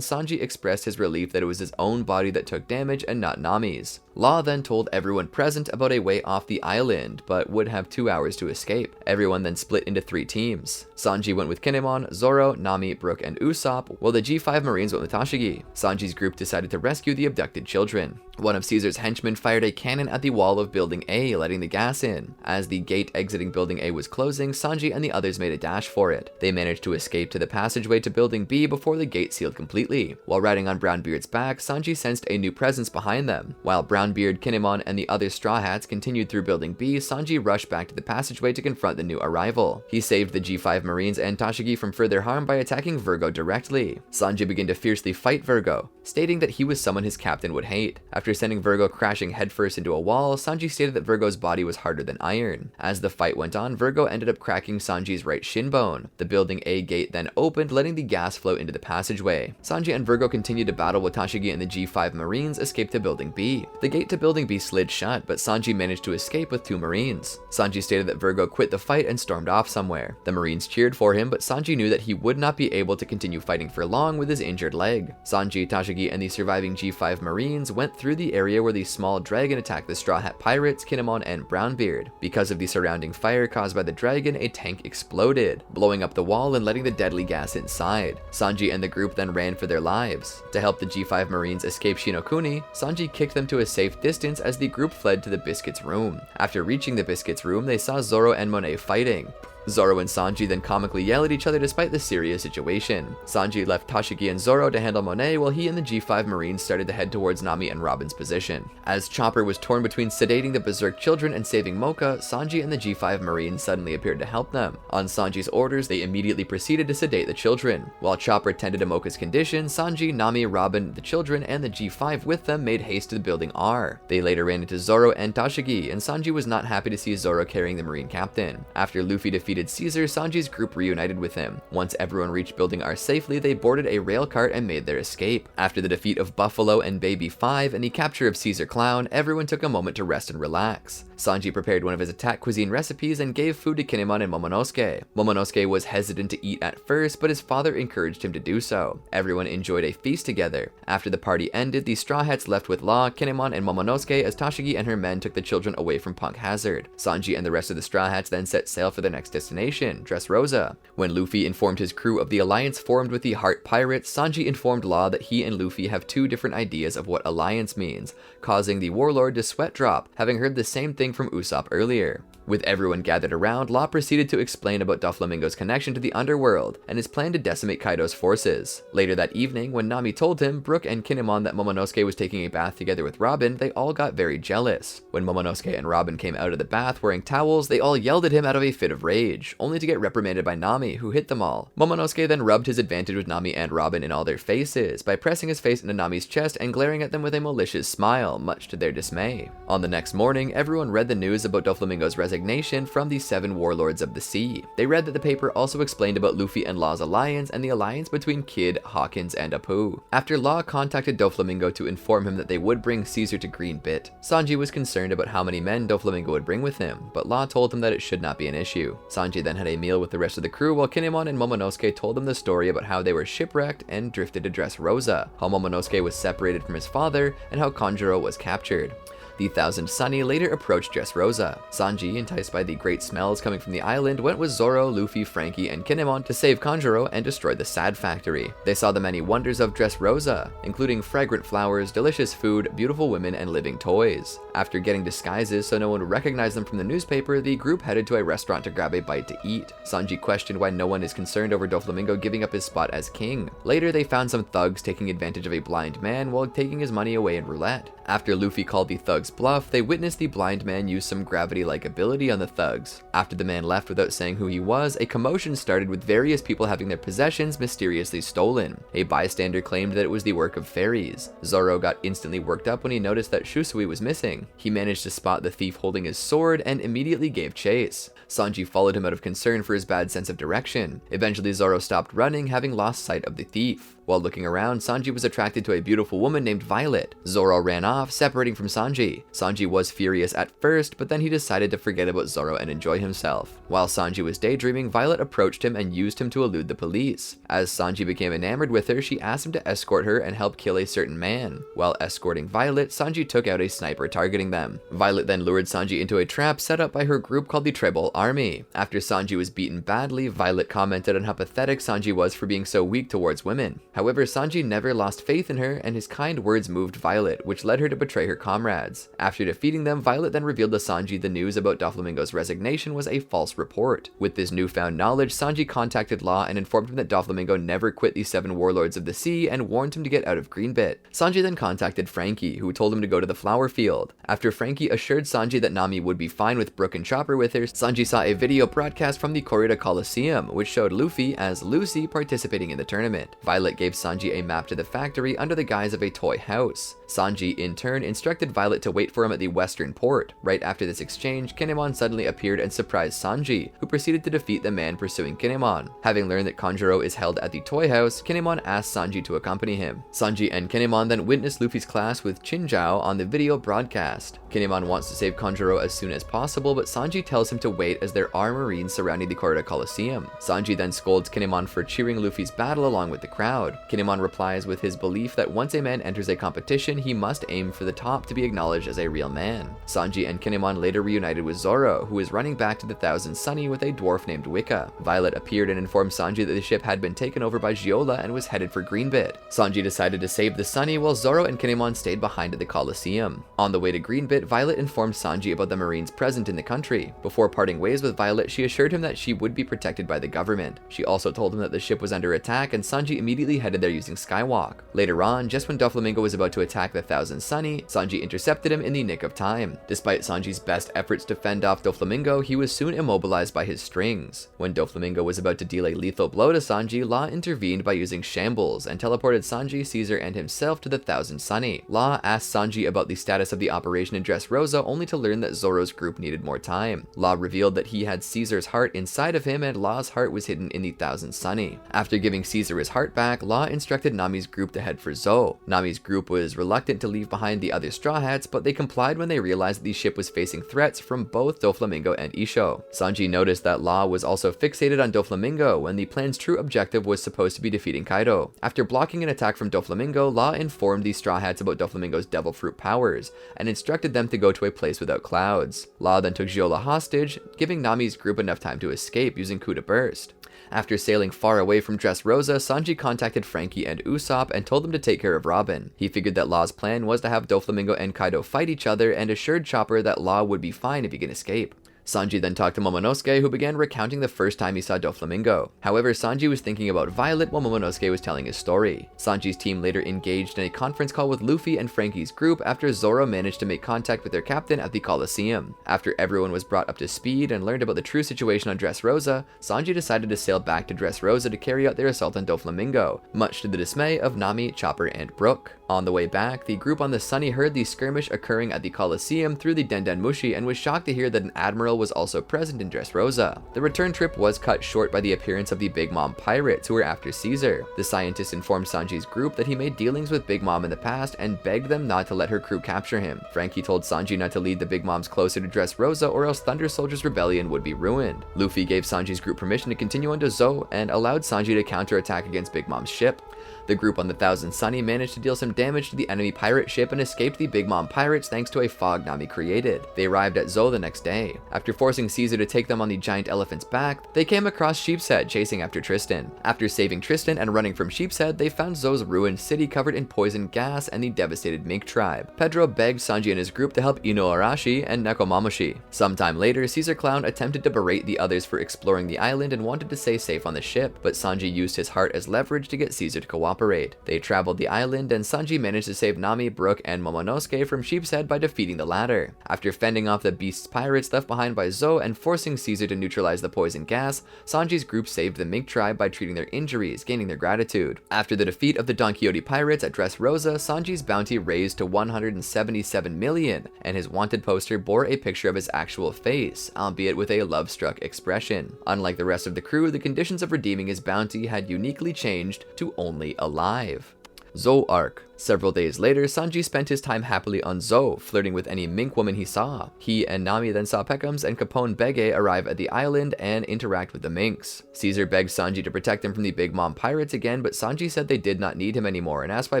Speaker 1: Sanji expressed his relief that it was his own body that took damage and not Nami's. Law then told everyone present about a way off the island, but would have 2 hours to escape. Everyone then split into 3 teams. Sanji went with Kinemon, Zoro, Nami, Brook, and Usopp, while the G5 Marines went with Tashigi. Sanji's group decided to rescue the abducted children. One of Caesar's henchmen fired a cannon at the wall of Building A, letting the gas in. As the gate exiting Building A was closing, Sanji and the others made a dash for it. They managed to escape to the passageway to Building B before the gate sealed completely. While riding on Brownbeard's back, Sanji sensed a new presence behind them. While Brownbeard, Kinemon, and the other Straw Hats continued through Building B, Sanji rushed back to the passageway to confront the new arrival. He saved the G5 Marines and Tashigi from further harm by attacking Virgo directly. Sanji began to fiercely fight Virgo, stating that he was someone his captain would hate. After After sending Virgo crashing headfirst into a wall, Sanji stated that Virgo's body was harder than iron. As the fight went on, Virgo ended up cracking Sanji's right shin bone. The building A gate then opened, letting the gas flow into the passageway. Sanji and Virgo continued to battle while Tashigi and the G5 Marines escaped to building B. The gate to building B slid shut, but Sanji managed to escape with 2 Marines. Sanji stated that Virgo quit the fight and stormed off somewhere. The Marines cheered for him, but Sanji knew that he would not be able to continue fighting for long with his injured leg. Sanji, Tashigi, and the surviving G5 Marines went through the area where the small dragon attacked the Straw Hat Pirates, Kinemon, and Brownbeard. Because of the surrounding fire caused by the dragon, a tank exploded, blowing up the wall and letting the deadly gas inside. Sanji and the group then ran for their lives. To help the G5 Marines escape Shinokuni, Sanji kicked them to a safe distance as the group fled to the Biscuits' room. After reaching the Biscuits' room, they saw Zoro and Monet fighting. Zoro and Sanji then comically yell at each other despite the serious situation. Sanji left Tashigi and Zoro to handle Monet while he and the G5 Marines started to head towards Nami and Robin's position. As Chopper was torn between sedating the berserk children and saving Mocha, Sanji and the G5 Marines suddenly appeared to help them. On Sanji's orders, they immediately proceeded to sedate the children. While Chopper tended to Mocha's condition, Sanji, Nami, Robin, the children, and the G5 with them made haste to the building R. They later ran into Zoro and Tashigi, and Sanji was not happy to see Zoro carrying the Marine captain. After Luffy defeated Caesar, Sanji's group reunited with him. Once everyone reached Building R safely, they boarded a rail cart and made their escape. After the defeat of Buffalo and Baby 5 and the capture of Caesar Clown, everyone took a moment to rest and relax. Sanji prepared one of his attack cuisine recipes and gave food to Kinemon and Momonosuke. Momonosuke was hesitant to eat at first, but his father encouraged him to do so. Everyone enjoyed a feast together. After the party ended, the Straw Hats left with Law, Kinemon, and Momonosuke as Tashigi and her men took the children away from Punk Hazard. Sanji and the rest of the Straw Hats then set sail for their next destination, Dressrosa. When Luffy informed his crew of the alliance formed with the Heart Pirates, Sanji informed Law that he and Luffy have 2 different ideas of what alliance means, causing the warlord to sweat drop, having heard the same thing from Usopp earlier. With everyone gathered around, Law proceeded to explain about Doflamingo's connection to the underworld and his plan to decimate Kaido's forces. Later that evening, when Nami told him, Brook, and Kinemon that Momonosuke was taking a bath together with Robin, they all got very jealous. When Momonosuke and Robin came out of the bath wearing towels, they all yelled at him out of a fit of rage, only to get reprimanded by Nami, who hit them all. Momonosuke then rubbed his advantage with Nami and Robin in all their faces, by pressing his face into Nami's chest and glaring at them with a malicious smile, much to their dismay. On the next morning, everyone read the news about Doflamingo's resignation from the 7 warlords of the sea. They read that the paper also explained about Luffy and Law's alliance and the alliance between Kid, Hawkins, and Apu. After Law contacted Doflamingo to inform him that they would bring Caesar to Green Bit, Sanji was concerned about how many men Doflamingo would bring with him, but Law told him that it should not be an issue. Sanji then had a meal with the rest of the crew while Kinemon and Momonosuke told them the story about how they were shipwrecked and drifted to Dressrosa, how Momonosuke was separated from his father, and how Kanjuro was captured. The Thousand Sunny later approached Dressrosa. Sanji, enticed by the great smells coming from the island, went with Zoro, Luffy, Frankie, and Kinemon to save Kanjuro and destroy the Sad Factory. They saw the many wonders of Dressrosa, including fragrant flowers, delicious food, beautiful women, and living toys. After getting disguises so no one would recognize them from the newspaper, the group headed to a restaurant to grab a bite to eat. Sanji questioned why no one is concerned over Doflamingo giving up his spot as king. Later, they found some thugs taking advantage of a blind man while taking his money away in roulette. After Luffy called the thugs bluff, they witnessed the blind man use some gravity-like ability on the thugs. After the man left without saying who he was, a commotion started with various people having their possessions mysteriously stolen. A bystander claimed that it was the work of fairies. Zoro got instantly worked up when he noticed that Shusui was missing. He managed to spot the thief holding his sword and immediately gave chase. Sanji followed him out of concern for his bad sense of direction. Eventually, Zoro stopped running, having lost sight of the thief. While looking around, Sanji was attracted to a beautiful woman named Violet. Zoro ran off, separating from Sanji. Sanji was furious at first, but then he decided to forget about Zoro and enjoy himself. While Sanji was daydreaming, Violet approached him and used him to elude the police. As Sanji became enamored with her, she asked him to escort her and help kill a certain man. While escorting Violet, Sanji took out a sniper targeting them. Violet then lured Sanji into a trap set up by her group called the Trebol Army. After Sanji was beaten badly, Violet commented on how pathetic Sanji was for being so weak towards women. However, Sanji never lost faith in her, and his kind words moved Violet, which led her to betray her comrades. After defeating them, Violet then revealed to Sanji the news about Doflamingo's resignation was a false report. With this newfound knowledge, Sanji contacted Law and informed him that Doflamingo never quit the 7 warlords of the sea and warned him to get out of Greenbit. Sanji then contacted Frankie, who told him to go to the flower field. After Frankie assured Sanji that Nami would be fine with Brook and Chopper with her, Sanji saw a video broadcast from the Corrida Coliseum, which showed Luffy as Lucy participating in the tournament. Violet gave gave Sanji a map to the factory under the guise of a toy house. Sanji, in turn, instructed Violet to wait for him at the western port. Right after this exchange, Kinemon suddenly appeared and surprised Sanji, who proceeded to defeat the man pursuing Kinemon. Having learned that Kanjuro is held at the toy house, Kinemon asked Sanji to accompany him. Sanji and Kinemon then witnessed Luffy's clash with Chinjao on the video broadcast. Kinemon wants to save Kanjuro as soon as possible, but Sanji tells him to wait as there are marines surrounding the Corridor Coliseum. Sanji then scolds Kinemon for cheering Luffy's battle along with the crowd. Kinemon replies with his belief that once a man enters a competition, he must aim for the top to be acknowledged as a real man. Sanji and Kinemon later reunited with Zoro, who was running back to the Thousand Sunny with a dwarf named Wicca. Violet appeared and informed Sanji that the ship had been taken over by Giola and was headed for Greenbit. Sanji decided to save the Sunny while Zoro and Kinemon stayed behind at the Coliseum. On the way to Greenbit, Violet informed Sanji about the marines present in the country. Before parting ways with Violet, she assured him that she would be protected by the government. She also told him that the ship was under attack, and Sanji immediately headed there using Skywalk. Later on, just when Doflamingo was about to attack the Thousand Sunny, Sanji intercepted him in the nick of time. Despite Sanji's best efforts to fend off Doflamingo, he was soon immobilized by his strings. When Doflamingo was about to deal a lethal blow to Sanji, Law intervened by using Shambles and teleported Sanji, Caesar, and himself to the Thousand Sunny. Law asked Sanji about the status of the operation in Dressrosa, only to learn that Zoro's group needed more time. Law revealed that he had Caesar's heart inside of him, and Law's heart was hidden in the Thousand Sunny. After giving Caesar his heart back, Law instructed Nami's group to head for Zou. Nami's group was reluctant to leave behind the other Straw Hats, but they complied when they realized that the ship was facing threats from both Doflamingo and Isho. Sanji noticed that Law was also fixated on Doflamingo when the plan's true objective was supposed to be defeating Kaido. After blocking an attack from Doflamingo, Law informed the Straw Hats about Doflamingo's devil fruit powers and instructed them to go to a place without clouds. Law then took Giola hostage, giving Nami's group enough time to escape using Coup de Burst. After sailing far away from Dressrosa, Sanji contacted Frankie and Usopp and told them to take care of Robin. He figured that Law's plan was to have Doflamingo and Kaido fight each other and assured Chopper that Law would be fine if he can escape. Sanji then talked to Momonosuke, who began recounting the first time he saw Doflamingo. However, Sanji was thinking about Violet while Momonosuke was telling his story. Sanji's team later engaged in a conference call with Luffy and Frankie's group after Zoro managed to make contact with their captain at the Coliseum. After everyone was brought up to speed and learned about the true situation on Dressrosa, Sanji decided to sail back to Dressrosa to carry out their assault on Doflamingo, much to the dismay of Nami, Chopper, and Brook. On the way back, the group on the Sunny heard the skirmish occurring at the Coliseum through the Denden Mushi and was shocked to hear that an admiral was also present in Dressrosa. The return trip was cut short by the appearance of the Big Mom pirates who were after Caesar. The scientist informed Sanji's group that he made dealings with Big Mom in the past and begged them not to let her crew capture him. Frankie told Sanji not to lead the Big Moms closer to Dressrosa or else Thunder Soldier's rebellion would be ruined. Luffy gave Sanji's group permission to continue on to Zou and allowed Sanji to counterattack against Big Mom's ship. The group on the Thousand Sunny managed to deal some damage to the enemy pirate ship and escaped the Big Mom pirates thanks to a fog Nami created. They arrived at Zou the next day. After forcing Caesar to take them on the giant elephant's back, they came across Sheepshead chasing after Tristan. After saving Tristan and running from Sheepshead, they found Zou's ruined city covered in poison gas and the devastated mink tribe. Pedro begged Sanji and his group to help Inuarashi and Nekomamushi. Sometime later, Caesar Clown attempted to berate the others for exploring the island and wanted to stay safe on the ship, but Sanji used his heart as leverage to get Caesar to cooperate. They traveled the island and Sanji managed to save Nami, Brook, and Momonosuke from Sheepshead by defeating the latter. After fending off the beast's pirates left behind by Zou and forcing Caesar to neutralize the poison gas, Sanji's group saved the mink tribe by treating their injuries, gaining their gratitude. After the defeat of the Don Quixote pirates at Dressrosa, Sanji's bounty raised to 177 million, and his wanted poster bore a picture of his actual face, albeit with a love-struck expression. Unlike the rest of the crew, the conditions of redeeming his bounty had uniquely changed to only alive. Zou Arc. Several days later, Sanji spent his time happily on Zou, flirting with any mink woman he saw. He and Nami then saw Peckhams and Capone Bege arrive at the island and interact with the minks. Caesar begged Sanji to protect him from the Big Mom pirates again, but Sanji said they did not need him anymore and asked why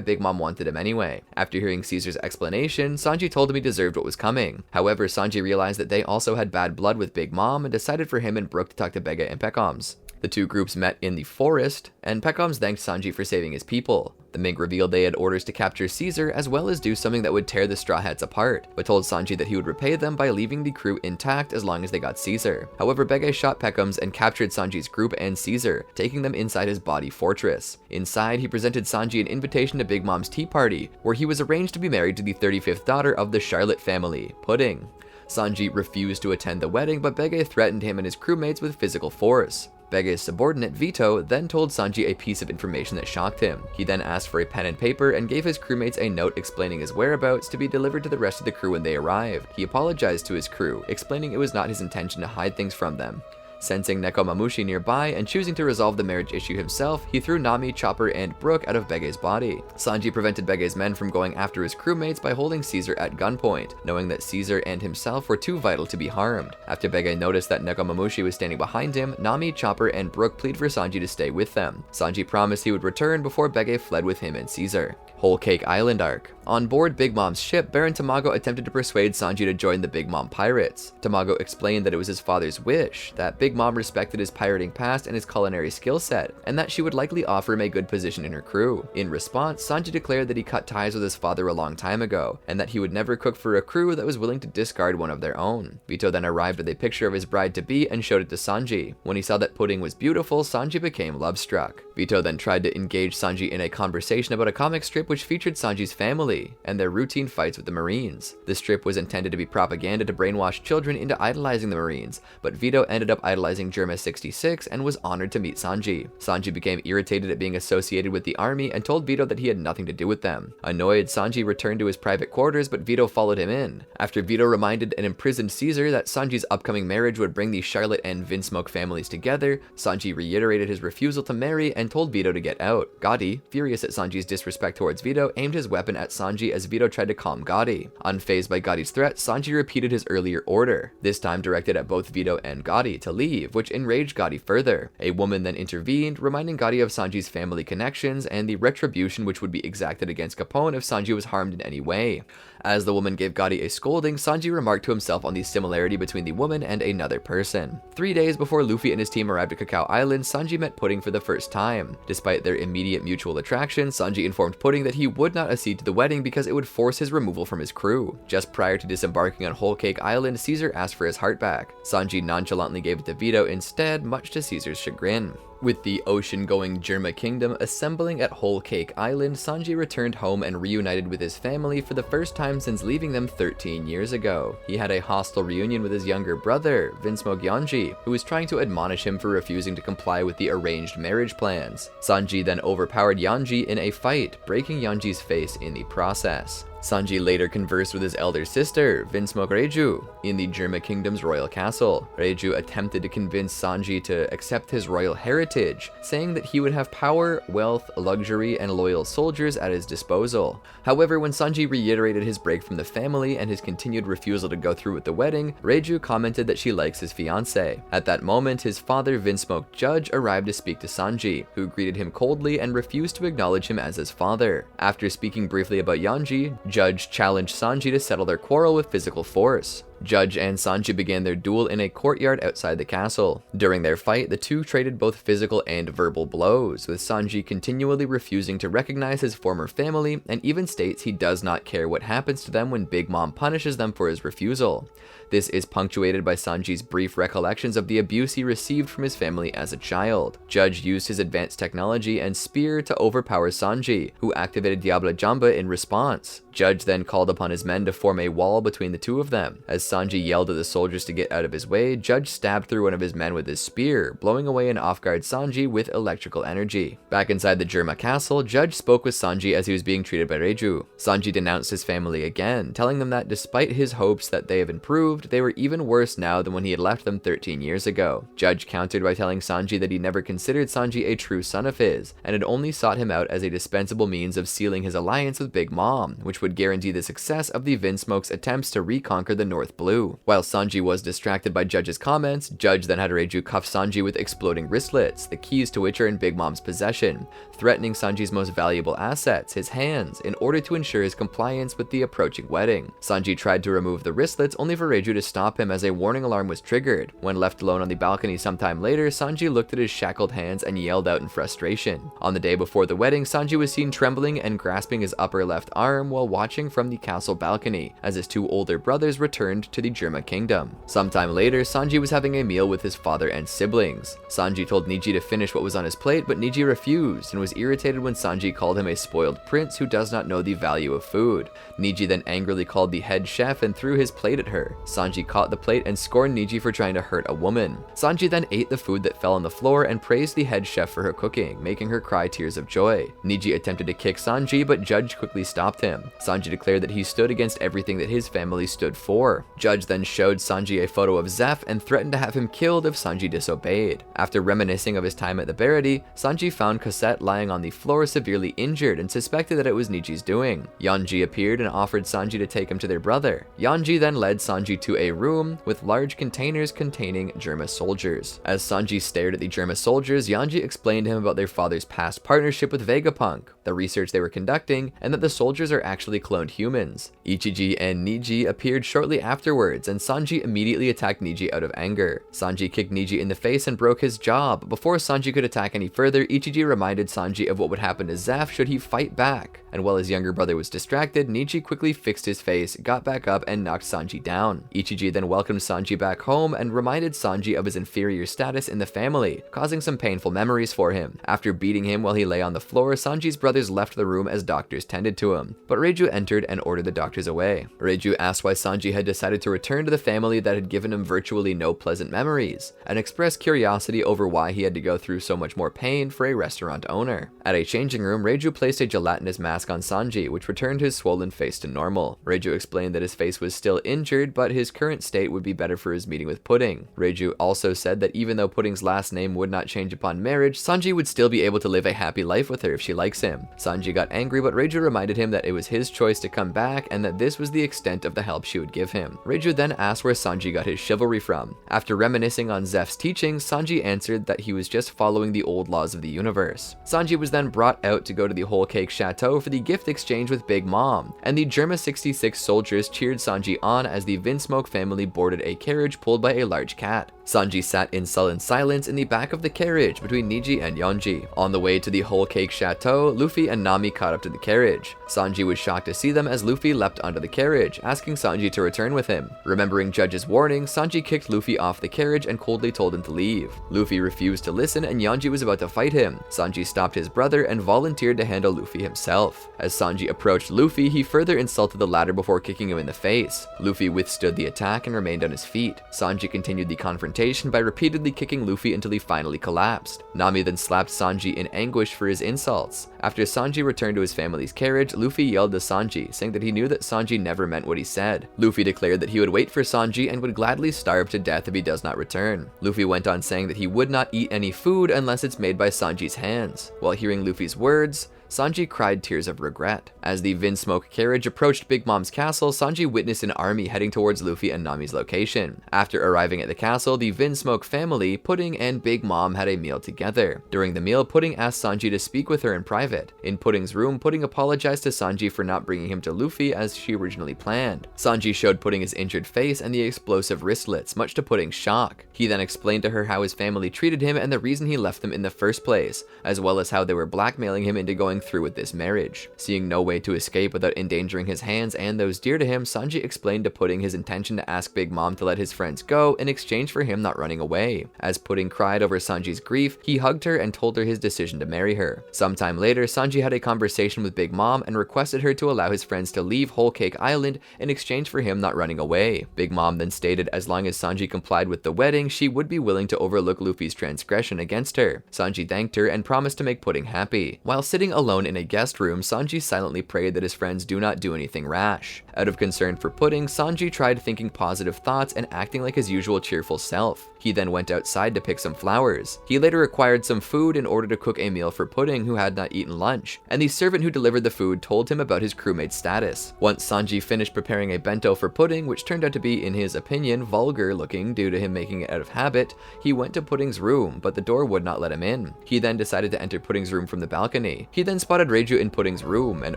Speaker 1: Big Mom wanted him anyway. After hearing Caesar's explanation, Sanji told him he deserved what was coming. However, Sanji realized that they also had bad blood with Big Mom and decided for him and Brook to talk to Bege and Peckhams. The two groups met in the forest, and Peckhams thanked Sanji for saving his people. The mink revealed they had orders to capture Caesar as well as do something that would tear the Straw Hats apart, but told Sanji that he would repay them by leaving the crew intact as long as they got Caesar. However, Bege shot Peckhams and captured Sanji's group and Caesar, taking them inside his body fortress. Inside, he presented Sanji an invitation to Big Mom's tea party, where he was arranged to be married to the 35th daughter of the Charlotte family, Pudding. Sanji refused to attend the wedding, but Bege threatened him and his crewmates with physical force. Bege's subordinate, Vito, then told Sanji a piece of information that shocked him. He then asked for a pen and paper and gave his crewmates a note explaining his whereabouts to be delivered to the rest of the crew when they arrived. He apologized to his crew, explaining it was not his intention to hide things from them. Sensing Nekomamushi nearby and choosing to resolve the marriage issue himself, he threw Nami, Chopper, and Brook out of Bege's body. Sanji prevented Bege's men from going after his crewmates by holding Caesar at gunpoint, knowing that Caesar and himself were too vital to be harmed. After Bege noticed that Nekomamushi was standing behind him, Nami, Chopper, and Brook plead for Sanji to stay with them. Sanji promised he would return before Bege fled with him and Caesar. Whole Cake Island Arc. On board Big Mom's ship, Baron Tamago attempted to persuade Sanji to join the Big Mom pirates. Tamago explained that it was his father's wish, that Big Mom respected his pirating past and his culinary skill set, and that she would likely offer him a good position in her crew. In response, Sanji declared that he cut ties with his father a long time ago, and that he would never cook for a crew that was willing to discard one of their own. Vito then arrived with a picture of his bride-to-be and showed it to Sanji. When he saw that pudding was beautiful, Sanji became love-struck. Vito then tried to engage Sanji in a conversation about a comic strip which featured Sanji's family and their routine fights with the Marines. The strip was intended to be propaganda to brainwash children into idolizing the Marines, but Vito ended up idolizing Germa 66 and was honored to meet Sanji. Sanji became irritated at being associated with the army and told Vito that he had nothing to do with them. Annoyed, Sanji returned to his private quarters, but Vito followed him in. After Vito reminded an imprisoned Caesar that Sanji's upcoming marriage would bring the Charlotte and Vinsmoke families together, Sanji reiterated his refusal to marry and told Vito to get out. Gotti, furious at Sanji's disrespect towards Vito, aimed his weapon at Sanji as Vito tried to calm Gotti. Unfazed by Gotti's threat, Sanji repeated his earlier order, this time directed at both Vito and Gotti, to leave, which enraged Gotti further. A woman then intervened, reminding Gotti of Sanji's family connections and the retribution which would be exacted against Capone if Sanji was harmed in any way. As the woman gave Gotti a scolding, Sanji remarked to himself on the similarity between the woman and another person. 3 days before Luffy and his team arrived at Cacao Island, Sanji met Pudding for the first time. Despite their immediate mutual attraction, Sanji informed Pudding that he would not accede to the wedding because it would force his removal from his crew. Just prior to disembarking on Whole Cake Island, Caesar asked for his heart back. Sanji nonchalantly gave it to Vito instead, much to Caesar's chagrin. With the ocean-going Germa Kingdom assembling at Whole Cake Island, Sanji returned home and reunited with his family for the first time since leaving them 13 years ago. He had a hostile reunion with his younger brother, Vinsmoke Sanji, who was trying to admonish him for refusing to comply with the arranged marriage plans. Sanji then overpowered Sanji in a fight, breaking Sanji's face in the process. Sanji later conversed with his elder sister, Vinsmoke Reiju, in the Germa Kingdom's royal castle. Reiju attempted to convince Sanji to accept his royal heritage, saying that he would have power, wealth, luxury, and loyal soldiers at his disposal. However, when Sanji reiterated his break from the family and his continued refusal to go through with the wedding, Reiju commented that she likes his fiancé. At that moment, his father, Vinsmoke Judge, arrived to speak to Sanji, who greeted him coldly and refused to acknowledge him as his father. After speaking briefly about Sanji, Judge challenged Sanji to settle their quarrel with physical force. Judge and Sanji began their duel in a courtyard outside the castle. During their fight, the two traded both physical and verbal blows, with Sanji continually refusing to recognize his former family and even states he does not care what happens to them when Big Mom punishes them for his refusal. This is punctuated by Sanji's brief recollections of the abuse he received from his family as a child. Judge used his advanced technology and spear to overpower Sanji, who activated Diablo Jamba in response. Judge then called upon his men to form a wall between the two of them. As Sanji yelled at the soldiers to get out of his way, Judge stabbed through one of his men with his spear, blowing away an off-guard Sanji with electrical energy. Back inside the Germa castle, Judge spoke with Sanji as he was being treated by Reiju. Sanji denounced his family again, telling them that despite his hopes that they have improved, they were even worse now than when he had left them 13 years ago. Judge countered by telling Sanji that he never considered Sanji a true son of his, and had only sought him out as a dispensable means of sealing his alliance with Big Mom, which would guarantee the success of the Vinsmokes' attempts to reconquer the North Blue. While Sanji was distracted by Judge's comments, Judge then had Reiju cuff Sanji with exploding wristlets, the keys to which are in Big Mom's possession, threatening Sanji's most valuable assets, his hands, in order to ensure his compliance with the approaching wedding. Sanji tried to remove the wristlets only for Reiju to stop him as a warning alarm was triggered. When left alone on the balcony sometime later, Sanji looked at his shackled hands and yelled out in frustration. On the day before the wedding, Sanji was seen trembling and grasping his upper left arm while watching from the castle balcony, as his two older brothers returned returned to the Germa Kingdom. Sometime later, Sanji was having a meal with his father and siblings. Sanji told Niji to finish what was on his plate, but Niji refused and was irritated when Sanji called him a spoiled prince who does not know the value of food. Niji then angrily called the head chef and threw his plate at her. Sanji caught the plate and scorned Niji for trying to hurt a woman. Sanji then ate the food that fell on the floor and praised the head chef for her cooking, making her cry tears of joy. Niji attempted to kick Sanji, but Judge quickly stopped him. Sanji declared that he stood against everything that his family stood for. Judge then showed Sanji a photo of Zeff and threatened to have him killed if Sanji disobeyed. After reminiscing of his time at the Baratie, Sanji found Cosette lying on the floor severely injured and suspected that it was Niji's doing. Yanji appeared and offered Sanji to take him to their brother. Yanji then led Sanji to a room with large containers containing Germa soldiers. As Sanji stared at the Germa soldiers, Yanji explained to him about their father's past partnership with Vegapunk, the research they were conducting, and that the soldiers are actually cloned humans. Ichiji and Niji appeared shortly afterwards, and Sanji immediately attacked Niji out of anger. Sanji kicked Niji in the face and broke his jaw. Before Sanji could attack any further, Ichiji reminded Sanji of what would happen to Zeff should he fight back. And while his younger brother was distracted, Niji quickly fixed his face, got back up, and knocked Sanji down. Ichiji then welcomed Sanji back home and reminded Sanji of his inferior status in the family, causing some painful memories for him. After beating him while he lay on the floor, Sanji's brothers left the room as doctors tended to him, but Reiju entered and ordered the doctors away. Reiju asked why Sanji had decided to return to the family that had given him virtually no pleasant memories, and expressed curiosity over why he had to go through so much more pain for a restaurant owner. At a changing room, Reiju placed a gelatinous mask on Sanji, which returned his swollen face to normal. Reiju explained that his face was still injured, but his current state would be better for his meeting with Pudding. Reiju also said that even though Pudding's last name would not change upon marriage, Sanji would still be able to live a happy life with her if she likes him. Sanji got angry, but Reiju reminded him that it was his choice to come back and that this was the extent of the help she would give him. Reiju then asked where Sanji got his chivalry from. After reminiscing on Zeff's teachings, Sanji answered that he was just following the old laws of the universe. Sanji was then brought out to go to the Whole Cake Chateau for the gift exchange with Big Mom, and the Germa 66 soldiers cheered Sanji on as the Vinsmoke family boarded a carriage pulled by a large cat. Sanji sat in sullen silence in the back of the carriage between Niji and Yanji. On the way to the Whole Cake Chateau, Luffy and Nami caught up to the carriage. Sanji was shocked to see them as Luffy leapt onto the carriage, asking Sanji to return with him. Remembering Judge's warning, Sanji kicked Luffy off the carriage and coldly told him to leave. Luffy refused to listen and Yanji was about to fight him. Sanji stopped his brother and volunteered to handle Luffy himself. As Sanji approached Luffy, he further insulted the latter before kicking him in the face. Luffy withstood the attack and remained on his feet. Sanji continued the confrontation by repeatedly kicking Luffy until he finally collapsed. Nami then slapped Sanji in anguish for his insults. After Sanji returned to his family's carriage, Luffy yelled to Sanji, saying that he knew that Sanji never meant what he said. Luffy declared that he would wait for Sanji and would gladly starve to death if he does not return. Luffy went on saying that he would not eat any food unless it's made by Sanji's hands. While hearing Luffy's words, Sanji cried tears of regret. As the Vinsmoke carriage approached Big Mom's castle, Sanji witnessed an army heading towards Luffy and Nami's location. After arriving at the castle, the Vinsmoke family, Pudding, and Big Mom had a meal together. During the meal, Pudding asked Sanji to speak with her in private. In Pudding's room, Pudding apologized to Sanji for not bringing him to Luffy as she originally planned. Sanji showed Pudding his injured face and the explosive wristlets, much to Pudding's shock. He then explained to her how his family treated him and the reason he left them in the first place, as well as how they were blackmailing him into going through with this marriage. Seeing no way to escape without endangering his hands and those dear to him, Sanji explained to Pudding his intention to ask Big Mom to let his friends go in exchange for him not running away. As Pudding cried over Sanji's grief, he hugged her and told her his decision to marry her. Sometime later, Sanji had a conversation with Big Mom and requested her to allow his friends to leave Whole Cake Island in exchange for him not running away. Big Mom then stated as long as Sanji complied with the wedding, she would be willing to overlook Luffy's transgression against her. Sanji thanked her and promised to make Pudding happy. While sitting alone in a guest room, Sanji silently prayed that his friends do not do anything rash. Out of concern for Pudding, Sanji tried thinking positive thoughts and acting like his usual cheerful self. He then went outside to pick some flowers. He later acquired some food in order to cook a meal for Pudding, who had not eaten lunch, and the servant who delivered the food told him about his crewmate's status. Once Sanji finished preparing a bento for Pudding, which turned out to be, in his opinion, vulgar looking due to him making it out of habit, he went to Pudding's room, but the door would not let him in. He then decided to enter Pudding's room from the balcony. He then spotted Reiju in Pudding's room and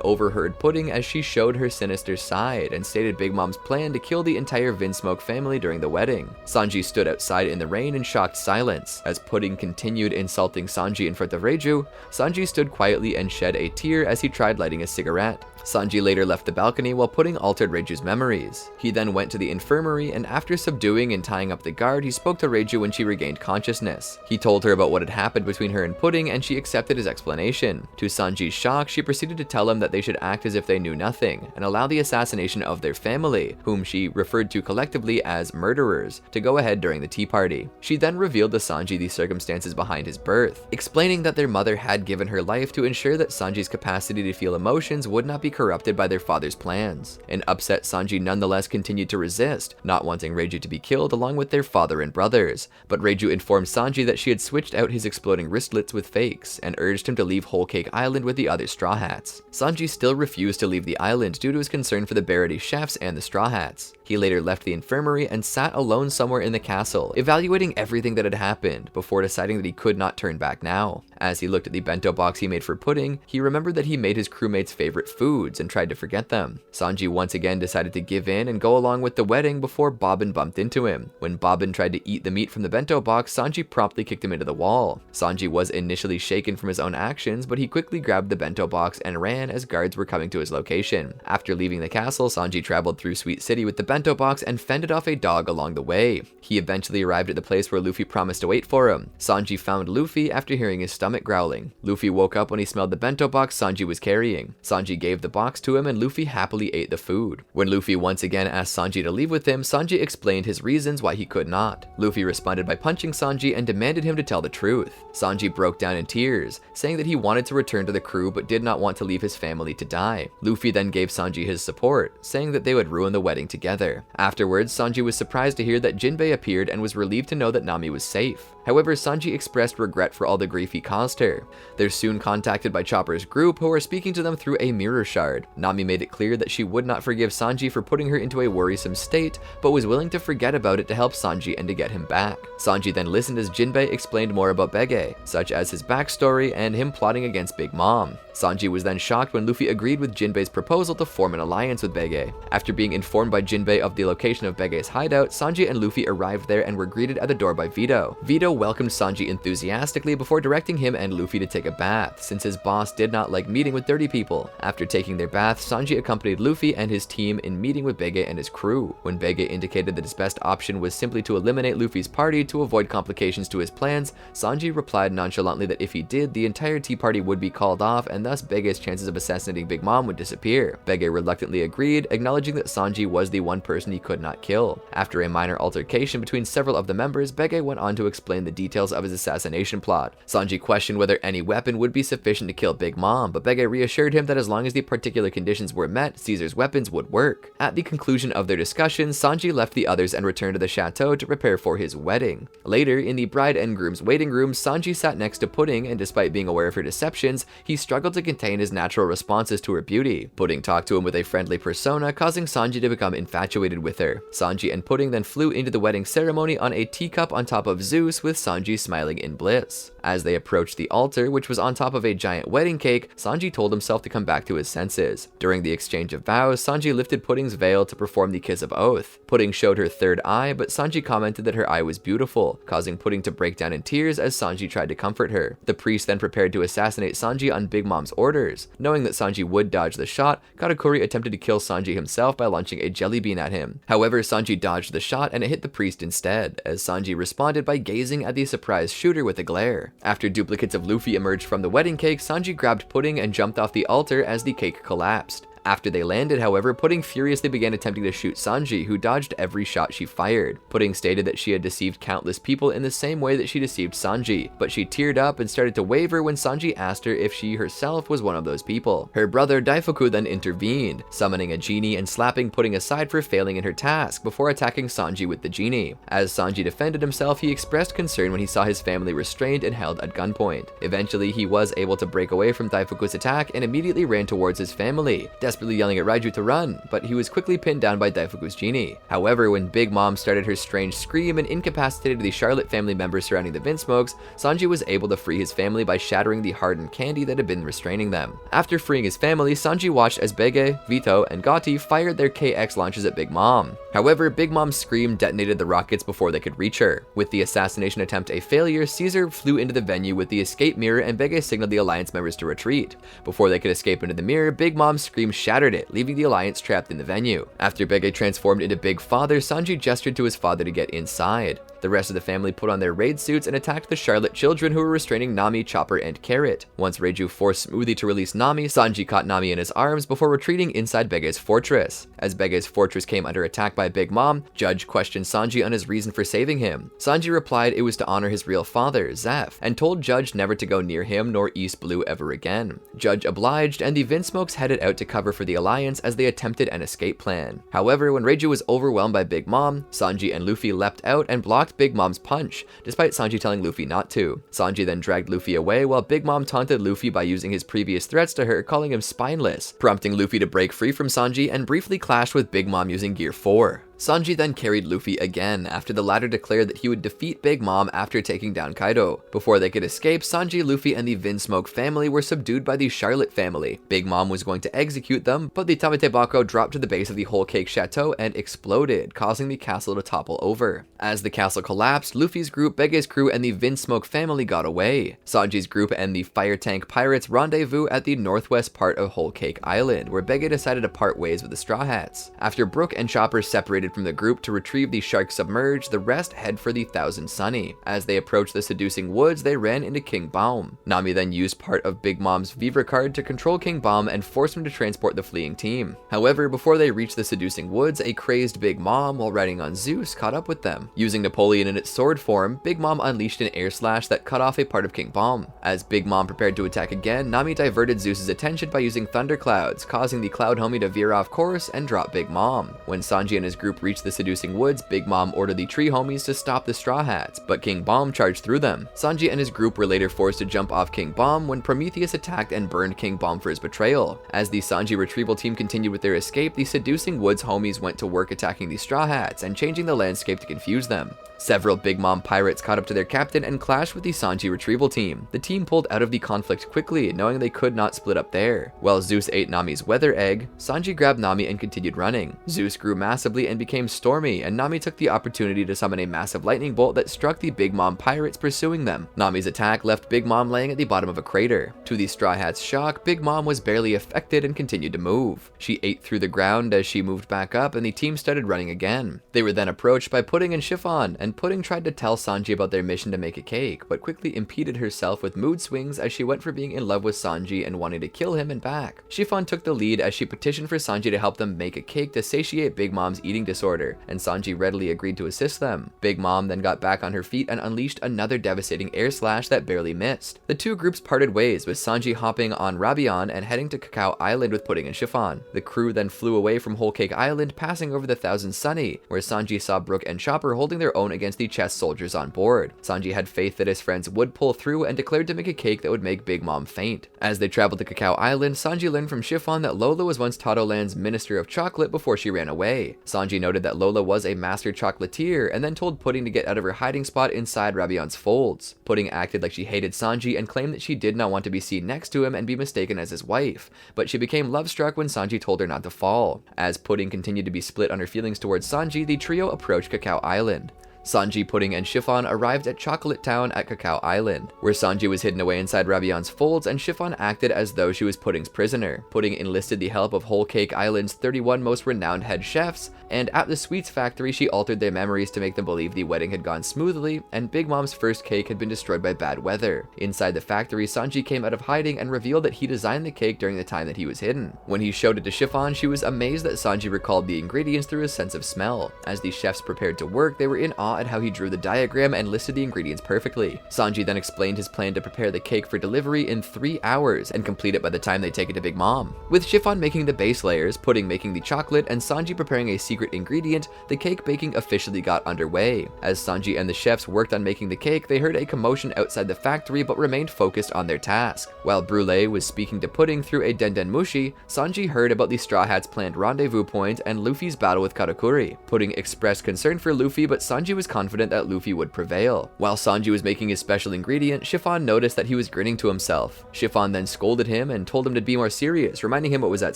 Speaker 1: overheard Pudding as she showed her sinister side and stated Big Mom's plan to kill the entire Vinsmoke family during the wedding. Sanji stood outside in the rain in shocked silence. As Pudding continued insulting Sanji in front of Reiju, Sanji stood quietly and shed a tear as he tried lighting a cigarette. Sanji later left the balcony while Pudding altered Reiju's memories. He then went to the infirmary, and after subduing and tying up the guard, he spoke to Reiju when she regained consciousness. He told her about what had happened between her and Pudding, and she accepted his explanation. To Sanji's shock, she proceeded to tell him that they should act as if they knew nothing, and allow the assassination of their family, whom she referred to collectively as murderers, to go ahead during the tea party. She then revealed to Sanji the circumstances behind his birth, explaining that their mother had given her life to ensure that Sanji's capacity to feel emotions would not be corrupted by their father's plans. An upset Sanji nonetheless continued to resist, not wanting Reiju to be killed along with their father and brothers, but Reiju informed Sanji that she had switched out his exploding wristlets with fakes, and urged him to leave Whole Cake Island with the other Straw Hats. Sanji still refused to leave the island due to his concern for the Baratie chefs and the Straw Hats. He later left the infirmary and sat alone somewhere in the castle, evaluating everything that had happened, before deciding that he could not turn back now. As he looked at the bento box he made for Pudding, he remembered that he made his crewmates' favorite foods and tried to forget them. Sanji once again decided to give in and go along with the wedding before Bobbin bumped into him. When Bobbin tried to eat the meat from the bento box, Sanji promptly kicked him into the wall. Sanji was initially shaken from his own actions, but he quickly grabbed the bento box and ran as guards were coming to his location. After leaving the castle, Sanji traveled through Sweet City with the bento box and fended off a dog along the way. He eventually arrived at the place where Luffy promised to wait for him. Sanji found Luffy after hearing his stomach growling. Luffy woke up when he smelled the bento box Sanji was carrying. Sanji gave the box to him and Luffy happily ate the food. When Luffy once again asked Sanji to leave with him, Sanji explained his reasons why he could not. Luffy responded by punching Sanji and demanded him to tell the truth. Sanji broke down in tears, saying that he wanted to return to the crew but did not want to leave his family to die. Luffy then gave Sanji his support, saying that they would ruin the wedding together. Afterwards, Sanji was surprised to hear that Jinbe appeared and was relieved to know that Nami was safe. However, Sanji expressed regret for all the grief he caused her. They're soon contacted by Chopper's group, who are speaking to them through a mirror shard. Nami made it clear that she would not forgive Sanji for putting her into a worrisome state, but was willing to forget about it to help Sanji and to get him back. Sanji then listened as Jinbe explained more about Bege, such as his backstory and him plotting against Big Mom. Sanji was then shocked when Luffy agreed with Jinbe's proposal to form an alliance with Bege. After being informed by Jinbe of the location of Bege's hideout, Sanji and Luffy arrived there and were greeted at the door by Vito. Vito welcomed Sanji enthusiastically before directing him and Luffy to take a bath, since his boss did not like meeting with dirty people. After taking their bath, Sanji accompanied Luffy and his team in meeting with Bege and his crew. When Bege indicated that his best option was simply to eliminate Luffy's party to avoid complications to his plans, Sanji replied nonchalantly that if he did, the entire tea party would be called off and thus Bege's chances of assassinating Big Mom would disappear. Bege reluctantly agreed, acknowledging that Sanji was the one person he could not kill. After a minor altercation between several of the members, Bege went on to explain the details of his assassination plot. Sanji questioned whether any weapon would be sufficient to kill Big Mom, but Bege reassured him that as long as the particular conditions were met, Caesar's weapons would work. At the conclusion of their discussion, Sanji left the others and returned to the chateau to prepare for his wedding. Later, in the bride and groom's waiting room, Sanji sat next to Pudding, and despite being aware of her deceptions, he struggled to contain his natural responses to her beauty. Pudding talked to him with a friendly persona, causing Sanji to become infatuated with her. Sanji and Pudding then flew into the wedding ceremony on a teacup on top of Zeus, with Sanji smiling in bliss. As they approached the altar, which was on top of a giant wedding cake, Sanji told himself to come back to his senses. During the exchange of vows, Sanji lifted Pudding's veil to perform the kiss of oath. Pudding showed her third eye, but Sanji commented that her eye was beautiful, causing Pudding to break down in tears as Sanji tried to comfort her. The priest then prepared to assassinate Sanji on Big Mom's orders. Knowing that Sanji would dodge the shot, Katakuri attempted to kill Sanji himself by launching a jelly bean at him. However, Sanji dodged the shot and it hit the priest instead, as Sanji responded by gazing at the surprised shooter with a glare. After duplicates of Luffy emerged from the wedding cake, Sanji grabbed Pudding and jumped off the altar as the cake collapsed. After they landed, however, Pudding furiously began attempting to shoot Sanji, who dodged every shot she fired. Pudding stated that she had deceived countless people in the same way that she deceived Sanji, but she teared up and started to waver when Sanji asked her if she herself was one of those people. Her brother Daifuku then intervened, summoning a genie and slapping Pudding aside for failing in her task before attacking Sanji with the genie. As Sanji defended himself, he expressed concern when he saw his family restrained and held at gunpoint. Eventually, he was able to break away from Daifuku's attack and immediately ran towards his family, desperately yelling at Raiju to run, but he was quickly pinned down by Daifuku's genie. However, when Big Mom started her strange scream and incapacitated the Charlotte family members surrounding the Vinsmokes, Sanji was able to free his family by shattering the hardened candy that had been restraining them. After freeing his family, Sanji watched as Bege, Vito, and Gotti fired their KX launches at Big Mom. However, Big Mom's scream detonated the rockets before they could reach her. With the assassination attempt a failure, Caesar flew into the venue with the escape mirror and Bege signaled the Alliance members to retreat. Before they could escape into the mirror, Big Mom screamed shattered it, leaving the alliance trapped in the venue. After Bege transformed into Big Father, Sanji gestured to his father to get inside. The rest of the family put on their raid suits and attacked the Charlotte children who were restraining Nami, Chopper, and Carrot. Once Reiju forced Smoothie to release Nami, Sanji caught Nami in his arms before retreating inside Bege's fortress. As Bege's fortress came under attack by Big Mom, Judge questioned Sanji on his reason for saving him. Sanji replied it was to honor his real father, Zeff, and told Judge never to go near him nor East Blue ever again. Judge obliged, and the Vinsmokes headed out to cover for the alliance as they attempted an escape plan. However, when Reiju was overwhelmed by Big Mom, Sanji and Luffy leapt out and blocked Big Mom's punch, despite Sanji telling Luffy not to. Sanji then dragged Luffy away while Big Mom taunted Luffy by using his previous threats to her, calling him spineless, prompting Luffy to break free from Sanji and briefly clashed with Big Mom using Gear 4. Sanji then carried Luffy again after the latter declared that he would defeat Big Mom after taking down Kaido. Before they could escape, Sanji, Luffy, and the Vinsmoke family were subdued by the Charlotte family. Big Mom was going to execute them, but the Tamatebako dropped to the base of the Whole Cake Chateau and exploded, causing the castle to topple over. As the castle collapsed, Luffy's group, Bege's crew, and the Vinsmoke family got away. Sanji's group and the Fire Tank Pirates rendezvous at the northwest part of Whole Cake Island, where Bege decided to part ways with the Straw Hats. After Brook and Chopper separated from the group to retrieve the shark submerged, the rest head for the Thousand Sunny. As they approached the seducing woods, they ran into King Baum. Nami then used part of Big Mom's Vivre card to control King Baum and force him to transport the fleeing team. However, before they reached the seducing woods, a crazed Big Mom, while riding on Zeus, caught up with them. Using Napoleon in its sword form, Big Mom unleashed an air slash that cut off a part of King Baum. As Big Mom prepared to attack again, Nami diverted Zeus's attention by using thunderclouds, causing the Cloud Homie to veer off course and drop Big Mom. When Sanji and his group reached the seducing woods, Big Mom ordered the Tree Homies to stop the Straw Hats, but King Baum charged through them. Sanji and his group were later forced to jump off King Baum when Prometheus attacked and burned King Baum for his betrayal. As the Sanji retrieval team continued with their escape, the seducing woods homies went to work attacking the Straw Hats and changing the landscape to confuse them. Several Big Mom pirates caught up to their captain and clashed with the Sanji retrieval team. The team pulled out of the conflict quickly, knowing they could not split up there. While Zeus ate Nami's weather egg, Sanji grabbed Nami and continued running. Zeus grew massively and became stormy, and Nami took the opportunity to summon a massive lightning bolt that struck the Big Mom pirates pursuing them. Nami's attack left Big Mom laying at the bottom of a crater. To the Straw Hats' shock, Big Mom was barely affected and continued to move. She ate through the ground as she moved back up, and the team started running again. They were then approached by Pudding and Chiffon, and Pudding tried to tell Sanji about their mission to make a cake, but quickly impeded herself with mood swings as she went from being in love with Sanji and wanting to kill him and back. Chiffon took the lead as she petitioned for Sanji to help them make a cake to satiate Big Mom's eating disorder, and Sanji readily agreed to assist them. Big Mom then got back on her feet and unleashed another devastating air slash that barely missed. The two groups parted ways, with Sanji hopping on Rabian and heading to Cacao Island with Pudding and Chiffon. The crew then flew away from Whole Cake Island, passing over the Thousand Sunny, where Sanji saw Brook and Chopper holding their own against the chess soldiers on board. Sanji had faith that his friends would pull through and declared to make a cake that would make Big Mom faint. As they traveled to Cacao Island, Sanji learned from Chiffon that Lola was once Totoland's Minister of Chocolate before she ran away. Sanji noted that Lola was a master chocolatier and then told Pudding to get out of her hiding spot inside Rabian's folds. Pudding acted like she hated Sanji and claimed that she did not want to be seen next to him and be mistaken as his wife, but she became love-struck when Sanji told her not to fall. As Pudding continued to be split on her feelings towards Sanji, the trio approached Cacao Island. Sanji, Pudding, and Chiffon arrived at Chocolate Town at Cacao Island, where Sanji was hidden away inside Rabian's folds and Chiffon acted as though she was Pudding's prisoner. Pudding enlisted the help of Whole Cake Island's 31 most renowned head chefs, and at the sweets factory she altered their memories to make them believe the wedding had gone smoothly and Big Mom's first cake had been destroyed by bad weather. Inside the factory, Sanji came out of hiding and revealed that he designed the cake during the time that he was hidden. When he showed it to Chiffon, she was amazed that Sanji recalled the ingredients through his sense of smell. As the chefs prepared to work, they were in awe at how he drew the diagram and listed the ingredients perfectly. Sanji then explained his plan to prepare the cake for delivery in 3 hours and complete it by the time they take it to Big Mom. With Chiffon making the base layers, Pudding making the chocolate, and Sanji preparing a secret ingredient, the cake baking officially got underway. As Sanji and the chefs worked on making the cake, they heard a commotion outside the factory but remained focused on their task. While Brûlé was speaking to Pudding through a Dendenmushi, Sanji heard about the Straw Hats' planned rendezvous point and Luffy's battle with Katakuri. Pudding expressed concern for Luffy, but Sanji was confident that Luffy would prevail. While Sanji was making his special ingredient, Chiffon noticed that he was grinning to himself. Chiffon then scolded him and told him to be more serious, reminding him what was at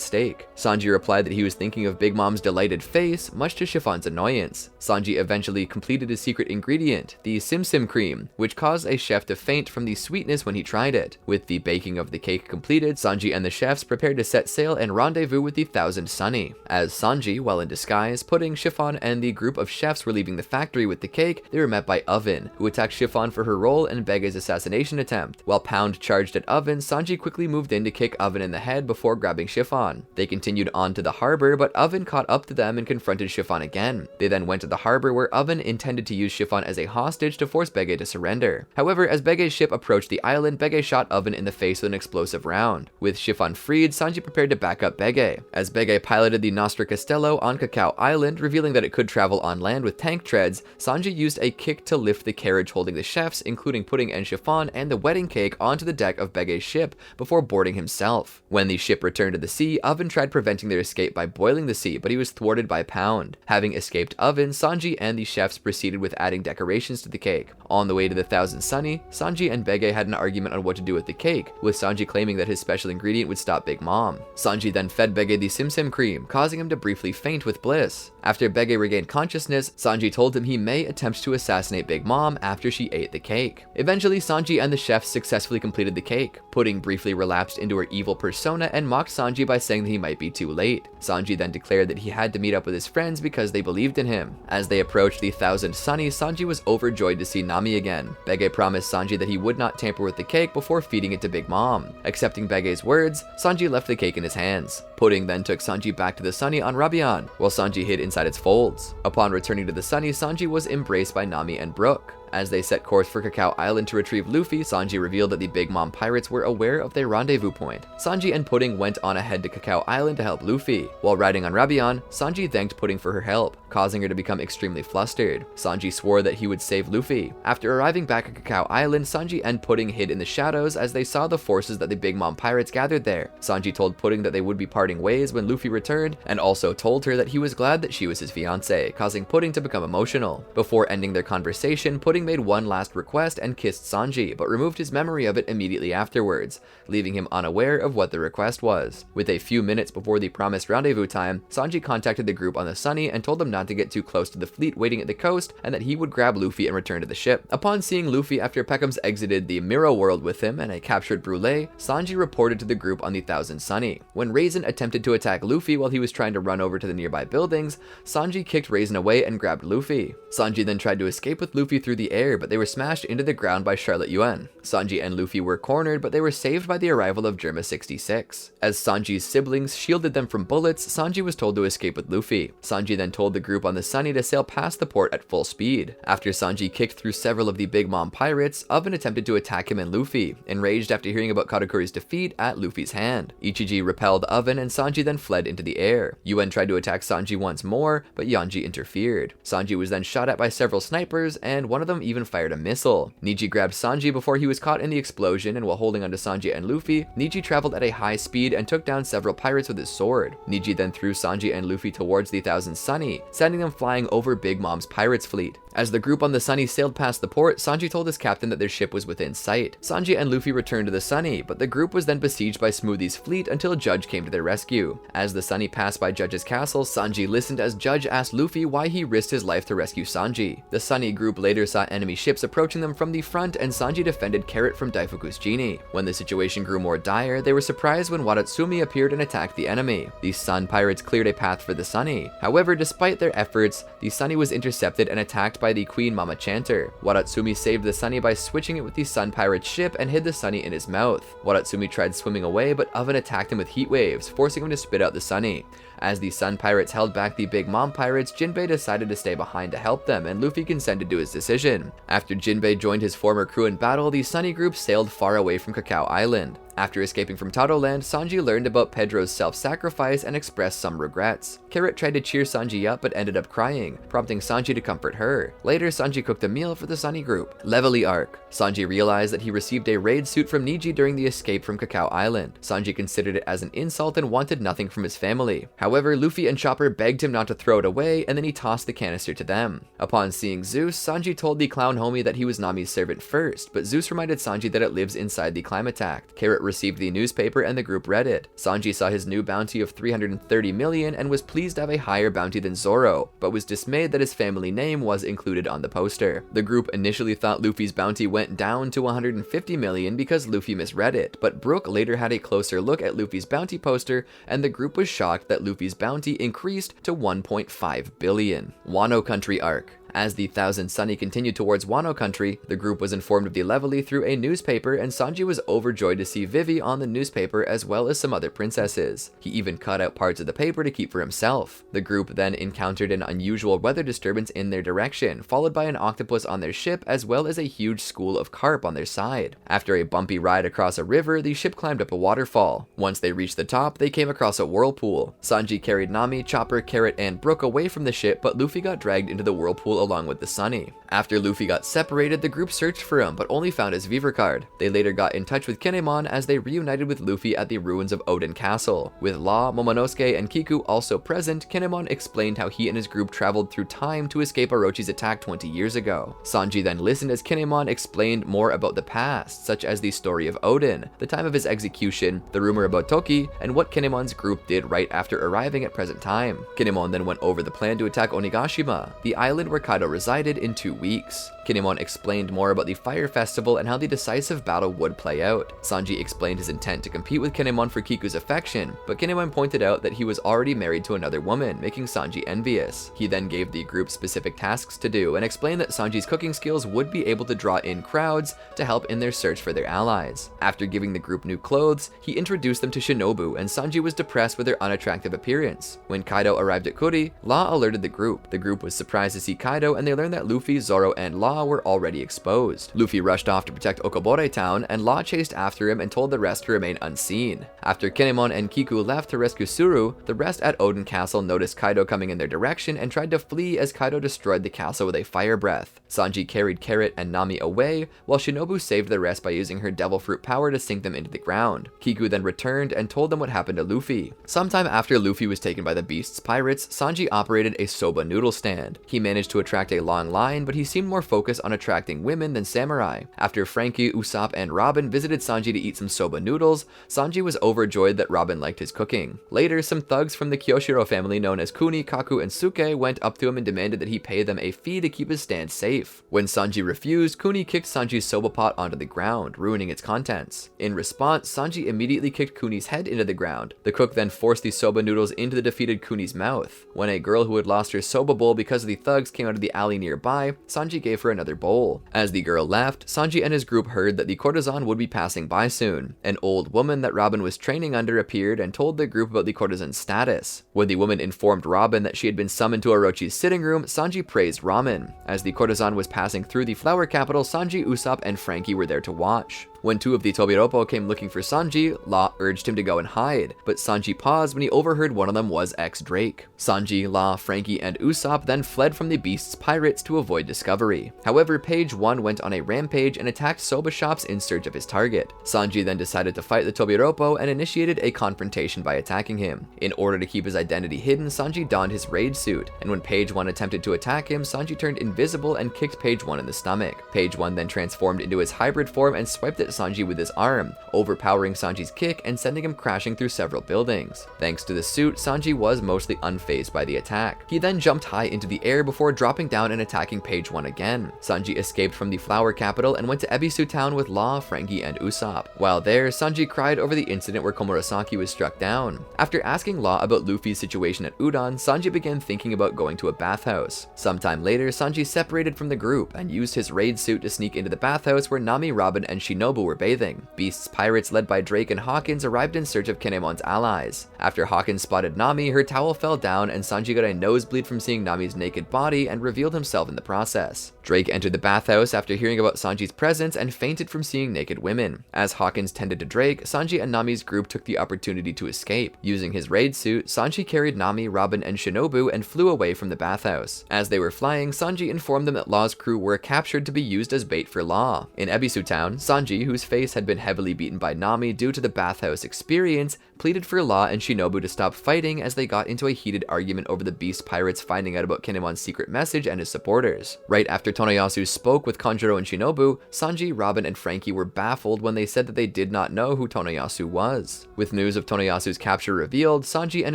Speaker 1: stake. Sanji replied that he was thinking of Big Mom's delighted face, much to Chiffon's annoyance. Sanji eventually completed his secret ingredient, the Sim Sim cream, which caused a chef to faint from the sweetness when he tried it. With the baking of the cake completed, Sanji and the chefs prepared to set sail and rendezvous with the Thousand Sunny. As Sanji, while in disguise, Pudding, Chiffon, and the group of chefs were leaving the factory with the cake, they were met by Oven, who attacked Chiffon for her role in Bege's assassination attempt. While Pound charged at Oven, Sanji quickly moved in to kick Oven in the head before grabbing Chiffon. They continued on to the harbor, but Oven caught up to them and confronted Chiffon again. They then went to the harbor where Oven intended to use Chiffon as a hostage to force Bege to surrender. However, as Bege's ship approached the island, Bege shot Oven in the face with an explosive round. With Chiffon freed, Sanji prepared to back up Bege. As Bege piloted the Nostra Castello on Cacao Island, revealing that it could travel on land with tank treads, Sanji used a kick to lift the carriage holding the chefs, including Pudding and Chiffon, and the wedding cake onto the deck of Bege's ship before boarding himself. When the ship returned to the sea, Oven tried preventing their escape by boiling the sea, but he was thwarted by Pound. Having escaped Oven, Sanji and the chefs proceeded with adding decorations to the cake. On the way to the Thousand Sunny, Sanji and Bege had an argument on what to do with the cake, with Sanji claiming that his special ingredient would stop Big Mom. Sanji then fed Bege the Sim Sim cream, causing him to briefly faint with bliss. After Bege regained consciousness, Sanji told him he may attempt to assassinate Big Mom after she ate the cake. Eventually, Sanji and the chefs successfully completed the cake. Pudding briefly relapsed into her evil persona and mocked Sanji by saying that he might be too late. Sanji then declared that he had to meet up with his friends because they believed in him. As they approached the Thousand Sunny, Sanji was overjoyed to see Nami again. Bege promised Sanji that he would not tamper with the cake before feeding it to Big Mom. Accepting Bege's words, Sanji left the cake in his hands. Pudding then took Sanji back to the Sunny on Rabian, while Sanji hid inside its folds. Upon returning to the Sunny, Sanji was embraced by Nami and Brook. As they set course for Cacao Island to retrieve Luffy, Sanji revealed that the Big Mom pirates were aware of their rendezvous point. Sanji and Pudding went on ahead to Cacao Island to help Luffy. While riding on Rabian, Sanji thanked Pudding for her help, causing her to become extremely flustered. Sanji swore that he would save Luffy. After arriving back at Cacao Island, Sanji and Pudding hid in the shadows as they saw the forces that the Big Mom pirates gathered there. Sanji told Pudding that they would be parting ways when Luffy returned, and also told her that he was glad that she was his fiancée, causing Pudding to become emotional. Before ending their conversation, Pudding made one last request and kissed Sanji, but removed his memory of it immediately afterwards, leaving him unaware of what the request was. With a few minutes before the promised rendezvous time, Sanji contacted the group on the Sunny and told them not to get too close to the fleet waiting at the coast, and that he would grab Luffy and return to the ship. Upon seeing Luffy after Peckham's exited the Miro world with him and a captured Brûlé, Sanji reported to the group on the Thousand Sunny. When Raisin attempted to attack Luffy while he was trying to run over to the nearby buildings, Sanji kicked Raisin away and grabbed Luffy. Sanji then tried to escape with Luffy through the air, but they were smashed into the ground by Charlotte Yuen. Sanji and Luffy were cornered, but they were saved by the arrival of Germa 66. As Sanji's siblings shielded them from bullets, Sanji was told to escape with Luffy. Sanji then told the group on the Sunny to sail past the port at full speed. After Sanji kicked through several of the Big Mom pirates, Oven attempted to attack him and Luffy, enraged after hearing about Katakuri's defeat at Luffy's hand. Ichiji repelled Oven and Sanji then fled into the air. Yuen tried to attack Sanji once more, but Yanji interfered. Sanji was then shot at by several snipers, and one of them even fired a missile. Niji grabbed Sanji before he was caught in the explosion, and while holding onto Sanji and Luffy, Niji traveled at a high speed and took down several pirates with his sword. Niji then threw Sanji and Luffy towards the Thousand Sunny, sending them flying over Big Mom's pirates fleet. As the group on the Sunny sailed past the port, Sanji told his captain that their ship was within sight. Sanji and Luffy returned to the Sunny, but the group was then besieged by Smoothie's fleet until Judge came to their rescue. As the Sunny passed by Judge's castle, Sanji listened as Judge asked Luffy why he risked his life to rescue Sanji. The Sunny group later saw enemy ships approaching them from the front, and Sanji defended Carrot from Daifuku's genie. When the situation grew more dire, they were surprised when Watatsumi appeared and attacked the enemy. The Sun pirates cleared a path for the Sunny. However, despite their efforts, the Sunny was intercepted and attacked by the Queen Mama Chanter. Watatsumi saved the Sunny by switching it with the Sun pirate's ship and hid the Sunny in his mouth. Watatsumi tried swimming away, but Oven attacked him with heat waves, forcing him to spit out the Sunny. As the Sun pirates held back the Big Mom pirates, Jinbe decided to stay behind to help them, and Luffy consented to his decision. After Jinbe joined his former crew in battle, the Sunny group sailed far away from Cacao Island. After escaping from Taro Land, Sanji learned about Pedro's self-sacrifice and expressed some regrets. Carrot tried to cheer Sanji up but ended up crying, prompting Sanji to comfort her. Later, Sanji cooked a meal for the Sunny group. Levely Arc. Sanji realized that he received a raid suit from Niji during the escape from Cacao Island. Sanji considered it as an insult and wanted nothing from his family. However, Luffy and Chopper begged him not to throw it away, and then he tossed the canister to them. Upon seeing Zeus, Sanji told the clown homie that he was Nami's servant first, but Zeus reminded Sanji that it lives inside the climate act. Carrot received the newspaper and the group read it. Sanji saw his new bounty of 330 million and was pleased to have a higher bounty than Zoro, but was dismayed that his family name was included on the poster. The group initially thought Luffy's bounty went down to 150 million because Luffy misread it, but Brook later had a closer look at Luffy's bounty poster, and the group was shocked that Luffy's bounty increased to 1.5 billion. Wano Country Arc. As the Thousand Sunny continued towards Wano Country, the group was informed of the Levely through a newspaper, and Sanji was overjoyed to see Vivi on the newspaper as well as some other princesses. He even cut out parts of the paper to keep for himself. The group then encountered an unusual weather disturbance in their direction, followed by an octopus on their ship as well as a huge school of carp on their side. After a bumpy ride across a river, the ship climbed up a waterfall. Once they reached the top, they came across a whirlpool. Sanji carried Nami, Chopper, Carrot, and Brook away from the ship, but Luffy got dragged into the whirlpool along with the Sunny. After Luffy got separated, the group searched for him, but only found his Viver card. They later got in touch with Kinemon as they reunited with Luffy at the ruins of Oden Castle. With Law, Momonosuke, and Kiku also present, Kinemon explained how he and his group traveled through time to escape Orochi's attack 20 years ago. Sanji then listened as Kinemon explained more about the past, such as the story of Oden, the time of his execution, the rumor about Toki, and what Kinemon's group did right after arriving at present time. Kinemon then went over the plan to attack Onigashima, the island where Kaido resided, in 2 weeks. Kinemon explained more about the Fire Festival and how the decisive battle would play out. Sanji explained his intent to compete with Kinemon for Kiku's affection, but Kinemon pointed out that he was already married to another woman, making Sanji envious. He then gave the group specific tasks to do and explained that Sanji's cooking skills would be able to draw in crowds to help in their search for their allies. After giving the group new clothes, he introduced them to Shinobu, and Sanji was depressed with their unattractive appearance. When Kaido arrived at Kuri, Law alerted the group. The group was surprised to see Kaido, and they learned that Luffy, Zoro, and Law were already exposed. Luffy rushed off to protect Okobore town, and Law chased after him and told the rest to remain unseen. After Kinemon and Kiku left to rescue Suru, the rest at Oden Castle noticed Kaido coming in their direction and tried to flee as Kaido destroyed the castle with a fire breath. Sanji carried Carrot and Nami away, while Shinobu saved the rest by using her devil fruit power to sink them into the ground. Kiku then returned and told them what happened to Luffy. Sometime after Luffy was taken by the Beast's pirates, Sanji operated a soba noodle stand. He managed to attract a long line, but he seemed more focused on attracting women than samurai. After Frankie, Usopp, and Robin visited Sanji to eat some soba noodles, Sanji was overjoyed that Robin liked his cooking. Later, some thugs from the Kyoshiro family known as Kuni, Kaku, and Suke went up to him and demanded that he pay them a fee to keep his stand safe. When Sanji refused, Kuni kicked Sanji's soba pot onto the ground, ruining its contents. In response, Sanji immediately kicked Kuni's head into the ground. The cook then forced the soba noodles into the defeated Kuni's mouth. When a girl who had lost her soba bowl because of the thugs came out of the alley nearby, Sanji gave her another bowl. As the girl left, Sanji and his group heard that the courtesan would be passing by soon. An old woman that Robin was training under appeared and told the group about the courtesan's status. When the woman informed Robin that she had been summoned to Orochi's sitting room, Sanji praised Ramen. As the courtesan was passing through the flower capital, Sanji, Usopp, and Frankie were there to watch. When 2 of the Tobiropo came looking for Sanji, Law urged him to go and hide, but Sanji paused when he overheard one of them was ex-Drake. Sanji, Law, Frankie, and Usopp then fled from the Beast's pirates to avoid discovery. However, Page 1 went on a rampage and attacked soba shops in search of his target. Sanji then decided to fight the Tobiropo and initiated a confrontation by attacking him. In order to keep his identity hidden, Sanji donned his raid suit, and when Page 1 attempted to attack him, Sanji turned invisible and kicked Page 1 in the stomach. Page 1 then transformed into his hybrid form and swiped at Sanji with his arm, overpowering Sanji's kick and sending him crashing through several buildings. Thanks to the suit, Sanji was mostly unfazed by the attack. He then jumped high into the air before dropping down and attacking Page 1 again. Sanji escaped from the flower capital and went to Ebisu town with Law, Frankie, and Usopp. While there, Sanji cried over the incident where Komurasaki was struck down. After asking Law about Luffy's situation at Udon, Sanji began thinking about going to a bathhouse. Sometime later, Sanji separated from the group and used his raid suit to sneak into the bathhouse where Nami, Robin, and Shinobu people were bathing. Beast's pirates led by Drake and Hawkins arrived in search of Kinemon's allies. After Hawkins spotted Nami, her towel fell down and Sanji got a nosebleed from seeing Nami's naked body and revealed himself in the process. Drake entered the bathhouse after hearing about Sanji's presence and fainted from seeing naked women. As Hawkins tended to Drake, Sanji and Nami's group took the opportunity to escape. Using his raid suit, Sanji carried Nami, Robin, and Shinobu and flew away from the bathhouse. As they were flying, Sanji informed them that Law's crew were captured to be used as bait for Law. In Ebisu Town, Sanji, whose face had been heavily beaten by Nami due to the bathhouse experience, pleaded for Law and Shinobu to stop fighting as they got into a heated argument over the Beast Pirates finding out about Kinemon's secret message and his supporters. Right after Tonoyasu spoke with Kanjuro and Shinobu, Sanji, Robin, and Frankie were baffled when they said that they did not know who Tonoyasu was. With news of Tonoyasu's capture revealed, Sanji and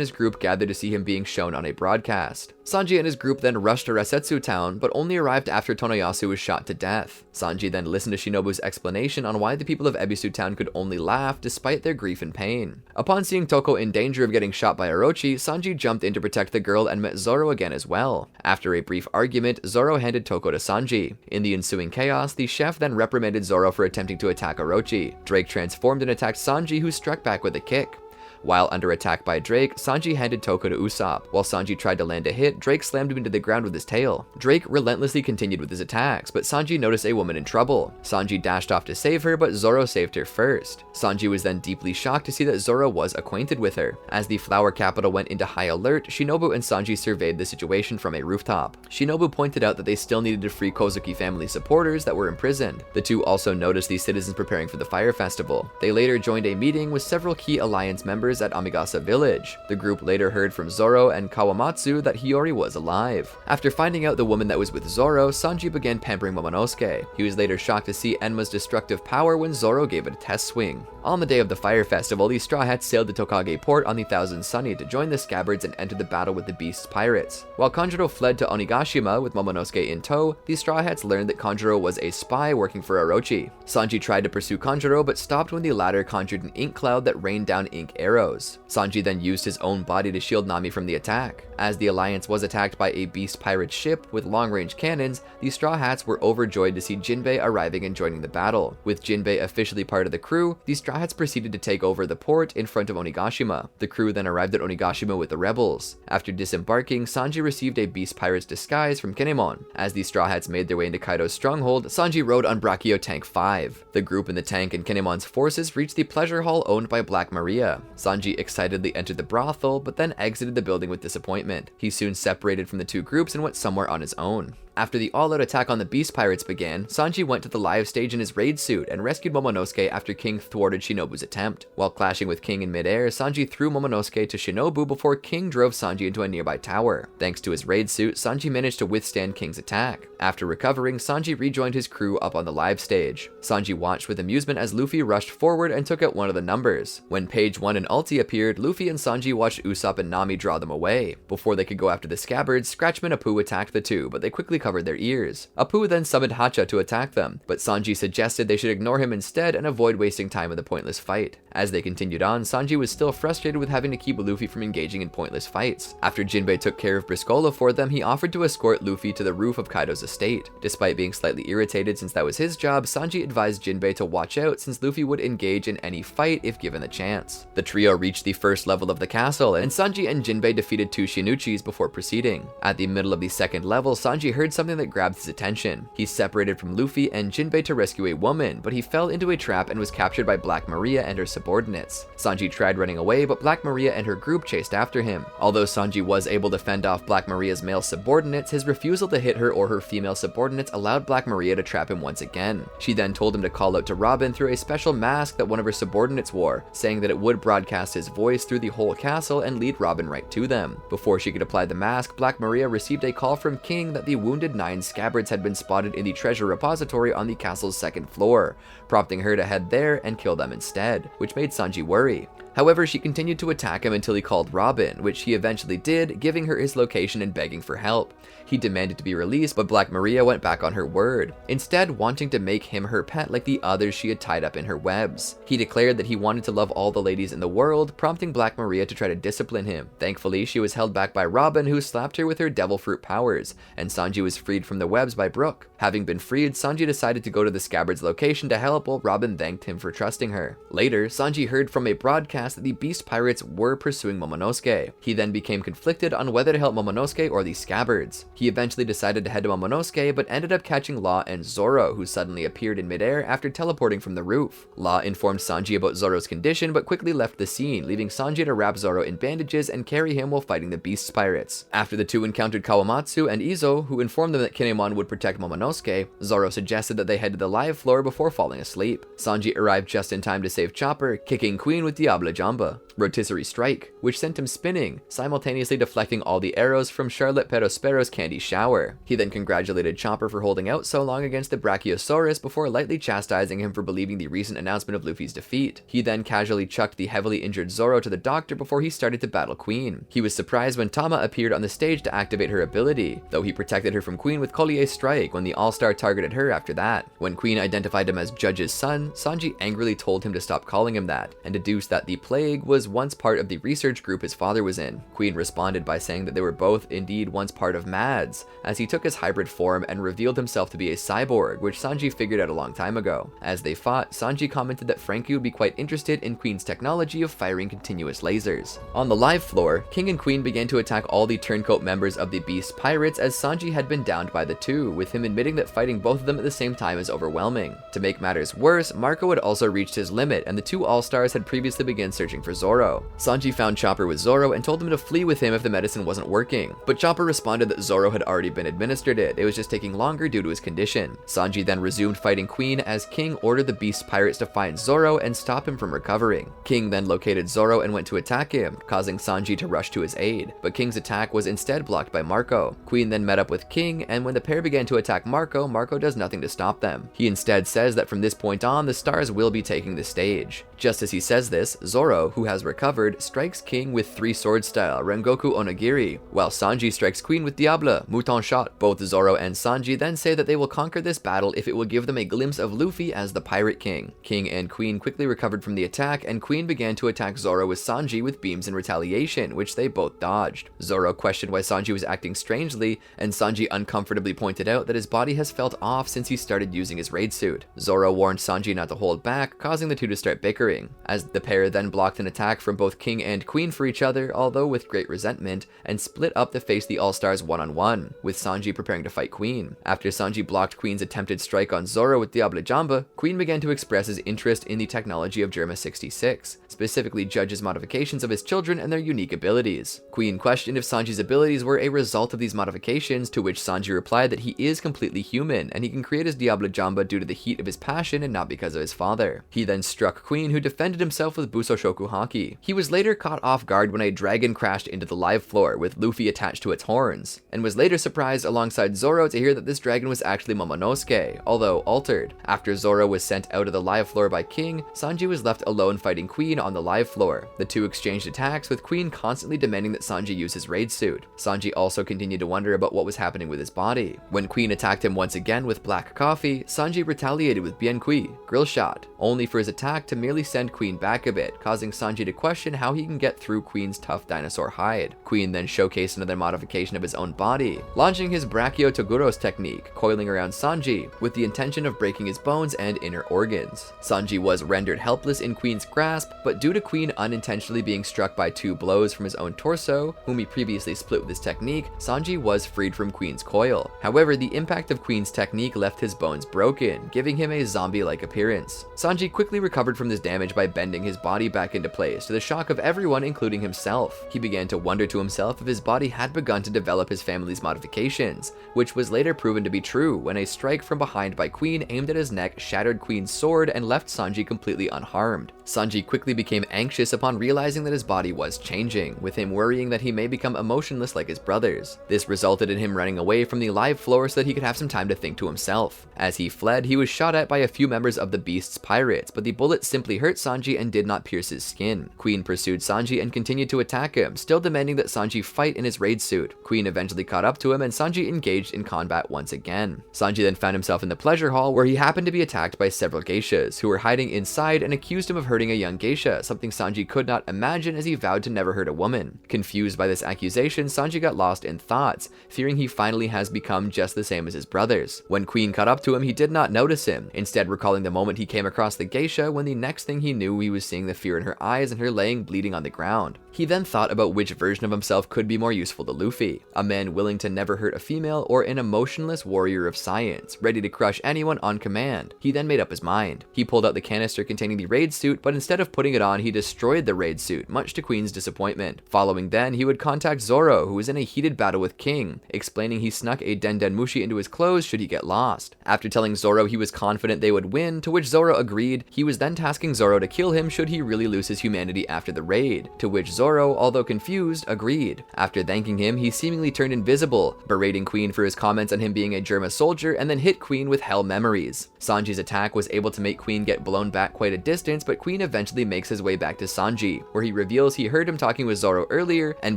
Speaker 1: his group gathered to see him being shown on a broadcast. Sanji and his group then rushed to Resetsu Town, but only arrived after Tonoyasu was shot to death. Sanji then listened to Shinobu's explanation on why the people of Ebisu Town could only laugh despite their grief and pain. Upon seeing Toko in danger of getting shot by Orochi, Sanji jumped in to protect the girl and met Zoro again as well. After a brief argument, Zoro handed Toko to Sanji. In the ensuing chaos, the chef then reprimanded Zoro for attempting to attack Orochi. Drake transformed and attacked Sanji, who struck back with a kick. While under attack by Drake, Sanji handed Toko to Usopp. While Sanji tried to land a hit, Drake slammed him into the ground with his tail. Drake relentlessly continued with his attacks, but Sanji noticed a woman in trouble. Sanji dashed off to save her, but Zoro saved her first. Sanji was then deeply shocked to see that Zoro was acquainted with her. As the flower capital went into high alert, Shinobu and Sanji surveyed the situation from a rooftop. Shinobu pointed out that they still needed to free Kozuki family supporters that were imprisoned. The two also noticed the citizens preparing for the fire festival. They later joined a meeting with several key alliance members at Amigasa village. The group later heard from Zoro and Kawamatsu that Hiyori was alive. After finding out the woman that was with Zoro, Sanji began pampering Momonosuke. He was later shocked to see Enma's destructive power when Zoro gave it a test swing. On the day of the fire festival, the Straw Hats sailed to Tokage Port on the Thousand Sunny to join the Scabbards and enter the battle with the Beast's pirates. While Kanjuro fled to Onigashima with Momonosuke in tow, the Straw Hats learned that Kanjuro was a spy working for Orochi. Sanji tried to pursue Kanjuro but stopped when the latter conjured an ink cloud that rained down ink arrows. Sanji then used his own body to shield Nami from the attack. As the Alliance was attacked by a Beast pirate ship with long-range cannons, the Straw Hats were overjoyed to see Jinbe arriving and joining the battle. With Jinbe officially part of the crew, the Straw Hats proceeded to take over the port in front of Onigashima. The crew then arrived at Onigashima with the rebels. After disembarking, Sanji received a Beast pirate's disguise from Kinemon. As the Straw Hats made their way into Kaido's stronghold, Sanji rode on Brachio Tank 5. The group in the tank and Kinemon's forces reached the pleasure hall owned by Black Maria. Sanji excitedly entered the brothel, but then exited the building with disappointment. He soon separated from the two groups and went somewhere on his own. After the all-out attack on the Beast Pirates began, Sanji went to the live stage in his raid suit and rescued Momonosuke after King thwarted Shinobu's attempt. While clashing with King in midair, Sanji threw Momonosuke to Shinobu before King drove Sanji into a nearby tower. Thanks to his raid suit, Sanji managed to withstand King's attack. After recovering, Sanji rejoined his crew up on the live stage. Sanji watched with amusement as Luffy rushed forward and took out one of the numbers. When Page 1 and Ulti appeared, Luffy and Sanji watched Usopp and Nami draw them away. Before they could go after the Scabbards, Scratchman and Apu attacked the two, but they quickly covered their ears. Apu then summoned Hacha to attack them, but Sanji suggested they should ignore him instead and avoid wasting time in the pointless fight. As they continued on, Sanji was still frustrated with having to keep Luffy from engaging in pointless fights. After Jinbe took care of Briscola for them, he offered to escort Luffy to the roof of Kaido's estate. Despite being slightly irritated since that was his job, Sanji advised Jinbe to watch out since Luffy would engage in any fight if given the chance. The trio reached the first level of the castle, and Sanji and Jinbe defeated two Shinuchis before proceeding. At the middle of the second level, Sanji heard something that grabbed his attention. He separated from Luffy and Jinbe to rescue a woman, but he fell into a trap and was captured by Black Maria and her subordinates. Sanji tried running away, but Black Maria and her group chased after him. Although Sanji was able to fend off Black Maria's male subordinates, his refusal to hit her or her female subordinates allowed Black Maria to trap him once again. She then told him to call out to Robin through a special mask that one of her subordinates wore, saying that it would broadcast his voice through the whole castle and lead Robin right to them. Before she could apply the mask, Black Maria received a call from King that the wounded 9 Scabbards had been spotted in the treasure repository on the castle's second floor, prompting her to head there and kill them instead, which made Sanji worry. However, she continued to attack him until he called Robin, which he eventually did, giving her his location and begging for help. He demanded to be released, but Black Maria went back on her word, instead wanting to make him her pet like the others she had tied up in her webs. He declared that he wanted to love all the ladies in the world, prompting Black Maria to try to discipline him. Thankfully, she was held back by Robin, who slapped her with her devil fruit powers, and Sanji was freed from the webs by Brook. Having been freed, Sanji decided to go to the Scabbard's location to help, while Robin thanked him for trusting her. Later, Sanji heard from a broadcast that the Beast Pirates were pursuing Momonosuke. He then became conflicted on whether to help Momonosuke or the Scabbards. He eventually decided to head to Momonosuke, but ended up catching Law and Zoro, who suddenly appeared in midair after teleporting from the roof. Law informed Sanji about Zoro's condition, but quickly left the scene, leaving Sanji to wrap Zoro in bandages and carry him while fighting the Beast Pirates. After the two encountered Kawamatsu and Izo, who informed them that Kinemon would protect Momonosuke, Zoro suggested that they head to the live floor before falling asleep. Sanji arrived just in time to save Chopper, kicking Queen with Diable Jamba. Rotisserie Strike, which sent him spinning, simultaneously deflecting all the arrows from Charlotte Perospero's candy shower. He then congratulated Chopper for holding out so long against the Brachiosaurus before lightly chastising him for believing the recent announcement of Luffy's defeat. He then casually chucked the heavily injured Zoro to the doctor before he started to battle Queen. He was surprised when Tama appeared on the stage to activate her ability, though he protected her from Queen with Collier Strike when the All-Star targeted her after that. When Queen identified him as Judge's son, Sanji angrily told him to stop calling him that, and deduced that the plague was once part of the research group his father was in. Queen responded by saying that they were both indeed once part of Mads, as he took his hybrid form and revealed himself to be a cyborg, which Sanji figured out a long time ago. As they fought, Sanji commented that Franky would be quite interested in Queen's technology of firing continuous lasers. On the live floor, King and Queen began to attack all the turncoat members of the Beast Pirates, as Sanji had been downed by the two, with him admitting that fighting both of them at the same time is overwhelming. To make matters worse, Marco had also reached his limit, and the two All-Stars had previously begun searching for Zoro. Sanji found Chopper with Zoro and told him to flee with him if the medicine wasn't working, but Chopper responded that Zoro had already been administered it was just taking longer due to his condition. Sanji then resumed fighting Queen as King ordered the Beast Pirates to find Zoro and stop him from recovering. King then located Zoro and went to attack him, causing Sanji to rush to his aid, but King's attack was instead blocked by Marco. Queen then met up with King, and when the pair began to attack Marco, Marco does nothing to stop them. He instead says that from this point on, the stars will be taking the stage. Just as he says this, Zoro, who has recovered, strikes King with 3 sword style Rengoku Onigiri, while Sanji strikes Queen with Diable, Mouton Shot. Both Zoro and Sanji then say that they will conquer this battle if it will give them a glimpse of Luffy as the Pirate King. King and Queen quickly recovered from the attack, and Queen began to attack Zoro with Sanji with beams in retaliation, which they both dodged. Zoro questioned why Sanji was acting strangely, and Sanji uncomfortably pointed out that his body has felt off since he started using his raid suit. Zoro warned Sanji not to hold back, causing the two to start bickering, as the pair then blocked an attack from both King and Queen for each other, although with great resentment, and split up to face the All-Stars one-on-one, with Sanji preparing to fight Queen. After Sanji blocked Queen's attempted strike on Zoro with Diable Jamba, Queen began to express his interest in the technology of Germa 66, specifically Judge's modifications of his children and their unique abilities. Queen questioned if Sanji's abilities were a result of these modifications, to which Sanji replied that he is completely human, and he can create his Diable Jamba due to the heat of his passion and not because of his father. He then struck Queen, who defended himself with Busoshoku Haki. He was later caught off guard when a dragon crashed into the live floor with Luffy attached to its horns, and was later surprised alongside Zoro to hear that this dragon was actually Momonosuke, although altered. After Zoro was sent out of the live floor by King, Sanji was left alone fighting Queen on the live floor. The two exchanged attacks, with Queen constantly demanding that Sanji use his raid suit. Sanji also continued to wonder about what was happening with his body. When Queen attacked him once again with black coffee, Sanji retaliated with Bien Kui, grill shot, only for his attack to merely send Queen back a bit, causing Sanji to question how he can get through Queen's tough dinosaur hide. Queen then showcased another modification of his own body, launching his Brachio Toguros technique, coiling around Sanji, with the intention of breaking his bones and inner organs. Sanji was rendered helpless in Queen's grasp, but due to Queen unintentionally being struck by 2 blows from his own torso, whom he previously split with this technique, Sanji was freed from Queen's coil. However, the impact of Queen's technique left his bones broken, giving him a zombie-like appearance. Sanji quickly recovered from this damage by bending his body back into place, to the shock of everyone including himself. He began to wonder to himself if his body had begun to develop his family's modifications, which was later proven to be true when a strike from behind by Queen aimed at his neck shattered Queen's sword and left Sanji completely unharmed. Sanji quickly became anxious upon realizing that his body was changing, with him worrying that he may become emotionless like his brothers. This resulted in him running away from the live floor so that he could have some time to think to himself. As he fled, he was shot at by a few members of the Beast's pirates, but the bullet simply hurt Sanji and did not pierce pierce his skin. Queen pursued Sanji and continued to attack him, still demanding that Sanji fight in his raid suit. Queen eventually caught up to him and Sanji engaged in combat once again. Sanji then found himself in the pleasure hall where he happened to be attacked by several geishas, who were hiding inside and accused him of hurting a young geisha, something Sanji could not imagine as he vowed to never hurt a woman. Confused by this accusation, Sanji got lost in thoughts, fearing he finally has become just the same as his brothers. When Queen caught up to him, he did not notice him, instead recalling the moment he came across the geisha when the next thing he knew he was seeing the fear in her eyes and her laying bleeding on the ground. He then thought about which version of himself could be more useful to Luffy, a man willing to never hurt a female or an emotionless warrior of science, ready to crush anyone on command. He then made up his mind. He pulled out the canister containing the raid suit, but instead of putting it on, he destroyed the raid suit, much to Queen's disappointment. Following then, he would contact Zoro, who was in a heated battle with King, explaining he snuck a Den Mushi into his clothes should he get lost. After telling Zoro he was confident they would win, to which Zoro agreed, he was then tasking Zoro to kill him should he really lose his humanity after the raid, to which Zoro, although confused, agreed. After thanking him, he seemingly turned invisible, berating Queen for his comments on him being a Germa soldier, and then hit Queen with hell memories. Sanji's attack was able to make Queen get blown back quite a distance, but Queen eventually makes his way back to Sanji, where he reveals he heard him talking with Zoro earlier and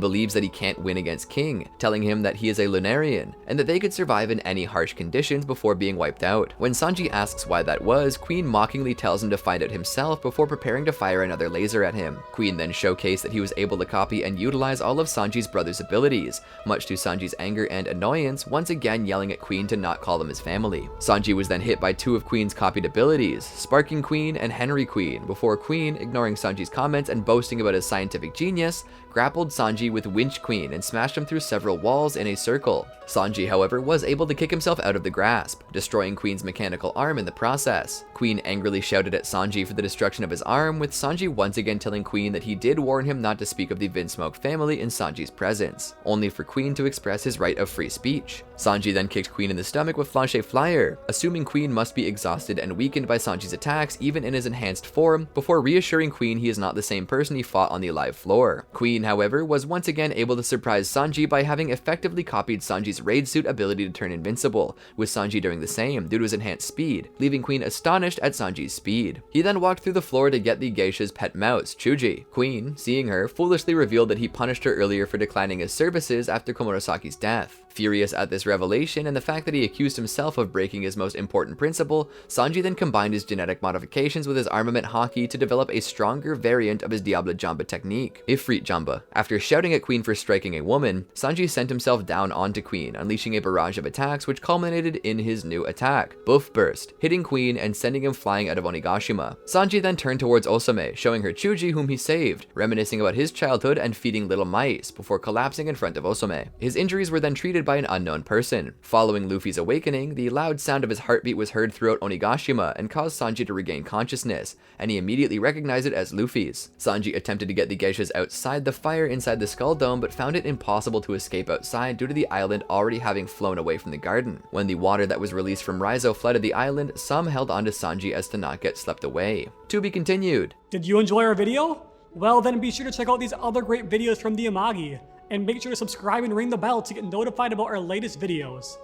Speaker 1: believes that he can't win against King, telling him that he is a Lunarian, and that they could survive in any harsh conditions before being wiped out. When Sanji asks why that was, Queen mockingly tells him to find out himself before preparing to fire another laser at him. Queen then showcased that he was able to copy and utilize all of Sanji's brother's abilities, much to Sanji's anger and annoyance, once again yelling at Queen to not call them his family. Sanji was then hit by two of Queen's copied abilities, Sparking Queen and Henry Queen, before Queen, ignoring Sanji's comments and boasting about his scientific genius, grappled Sanji with Winch Queen and smashed him through several walls in a circle. Sanji, however, was able to kick himself out of the grasp, destroying Queen's mechanical arm in the process. Queen angrily shouted at Sanji for the destruction of his arm, with Sanji once again telling Queen that he did warn him not to speak of the Vinsmoke family in Sanji's presence, only for Queen to express his right of free speech. Sanji then kicked Queen in the stomach with Flanche Flyer, assuming Queen must be exhausted and weakened by Sanji's attacks even in his enhanced form, before reassuring Queen he is not the same person he fought on the live floor. Queen, however, was once again able to surprise Sanji by having effectively copied Sanji's raid suit ability to turn invincible, with Sanji doing the same due to his enhanced speed, leaving Queen astonished at Sanji's speed. He then walked through the floor to get the geisha's pet mouse, Chuji. Queen, seeing her, foolishly revealed that he punished her earlier for declining his services after Komorosaki's death. Furious at this revelation and the fact that he accused himself of breaking his most important principle, Sanji then combined his genetic modifications with his armament haki to develop a stronger variant of his Diable Jamba technique, Ifrit Jamba. After shouting at Queen for striking a woman, Sanji sent himself down onto Queen, unleashing a barrage of attacks which culminated in his new attack, Buff Burst, hitting Queen and sending him flying out of Onigashima. Sanji then turned towards Osame, showing her Chuji whom he saved, reminiscing about his childhood and feeding little mice, before collapsing in front of Osame. His injuries were then treated by an unknown person. Following Luffy's awakening, the loud sound of his heartbeat was heard throughout Onigashima and caused Sanji to regain consciousness, and he immediately recognized it as Luffy's. Sanji attempted to get the geishas outside the fire inside the Skull Dome, but found it impossible to escape outside due to the island already having flown away from the garden. When the water that was released from Raizo flooded the island, some held onto Sanji as to not get swept away. To be continued.
Speaker 2: Did you enjoy our video? Well, then be sure to check out these other great videos from the Amagi, and make sure to subscribe and ring the bell to get notified about our latest videos.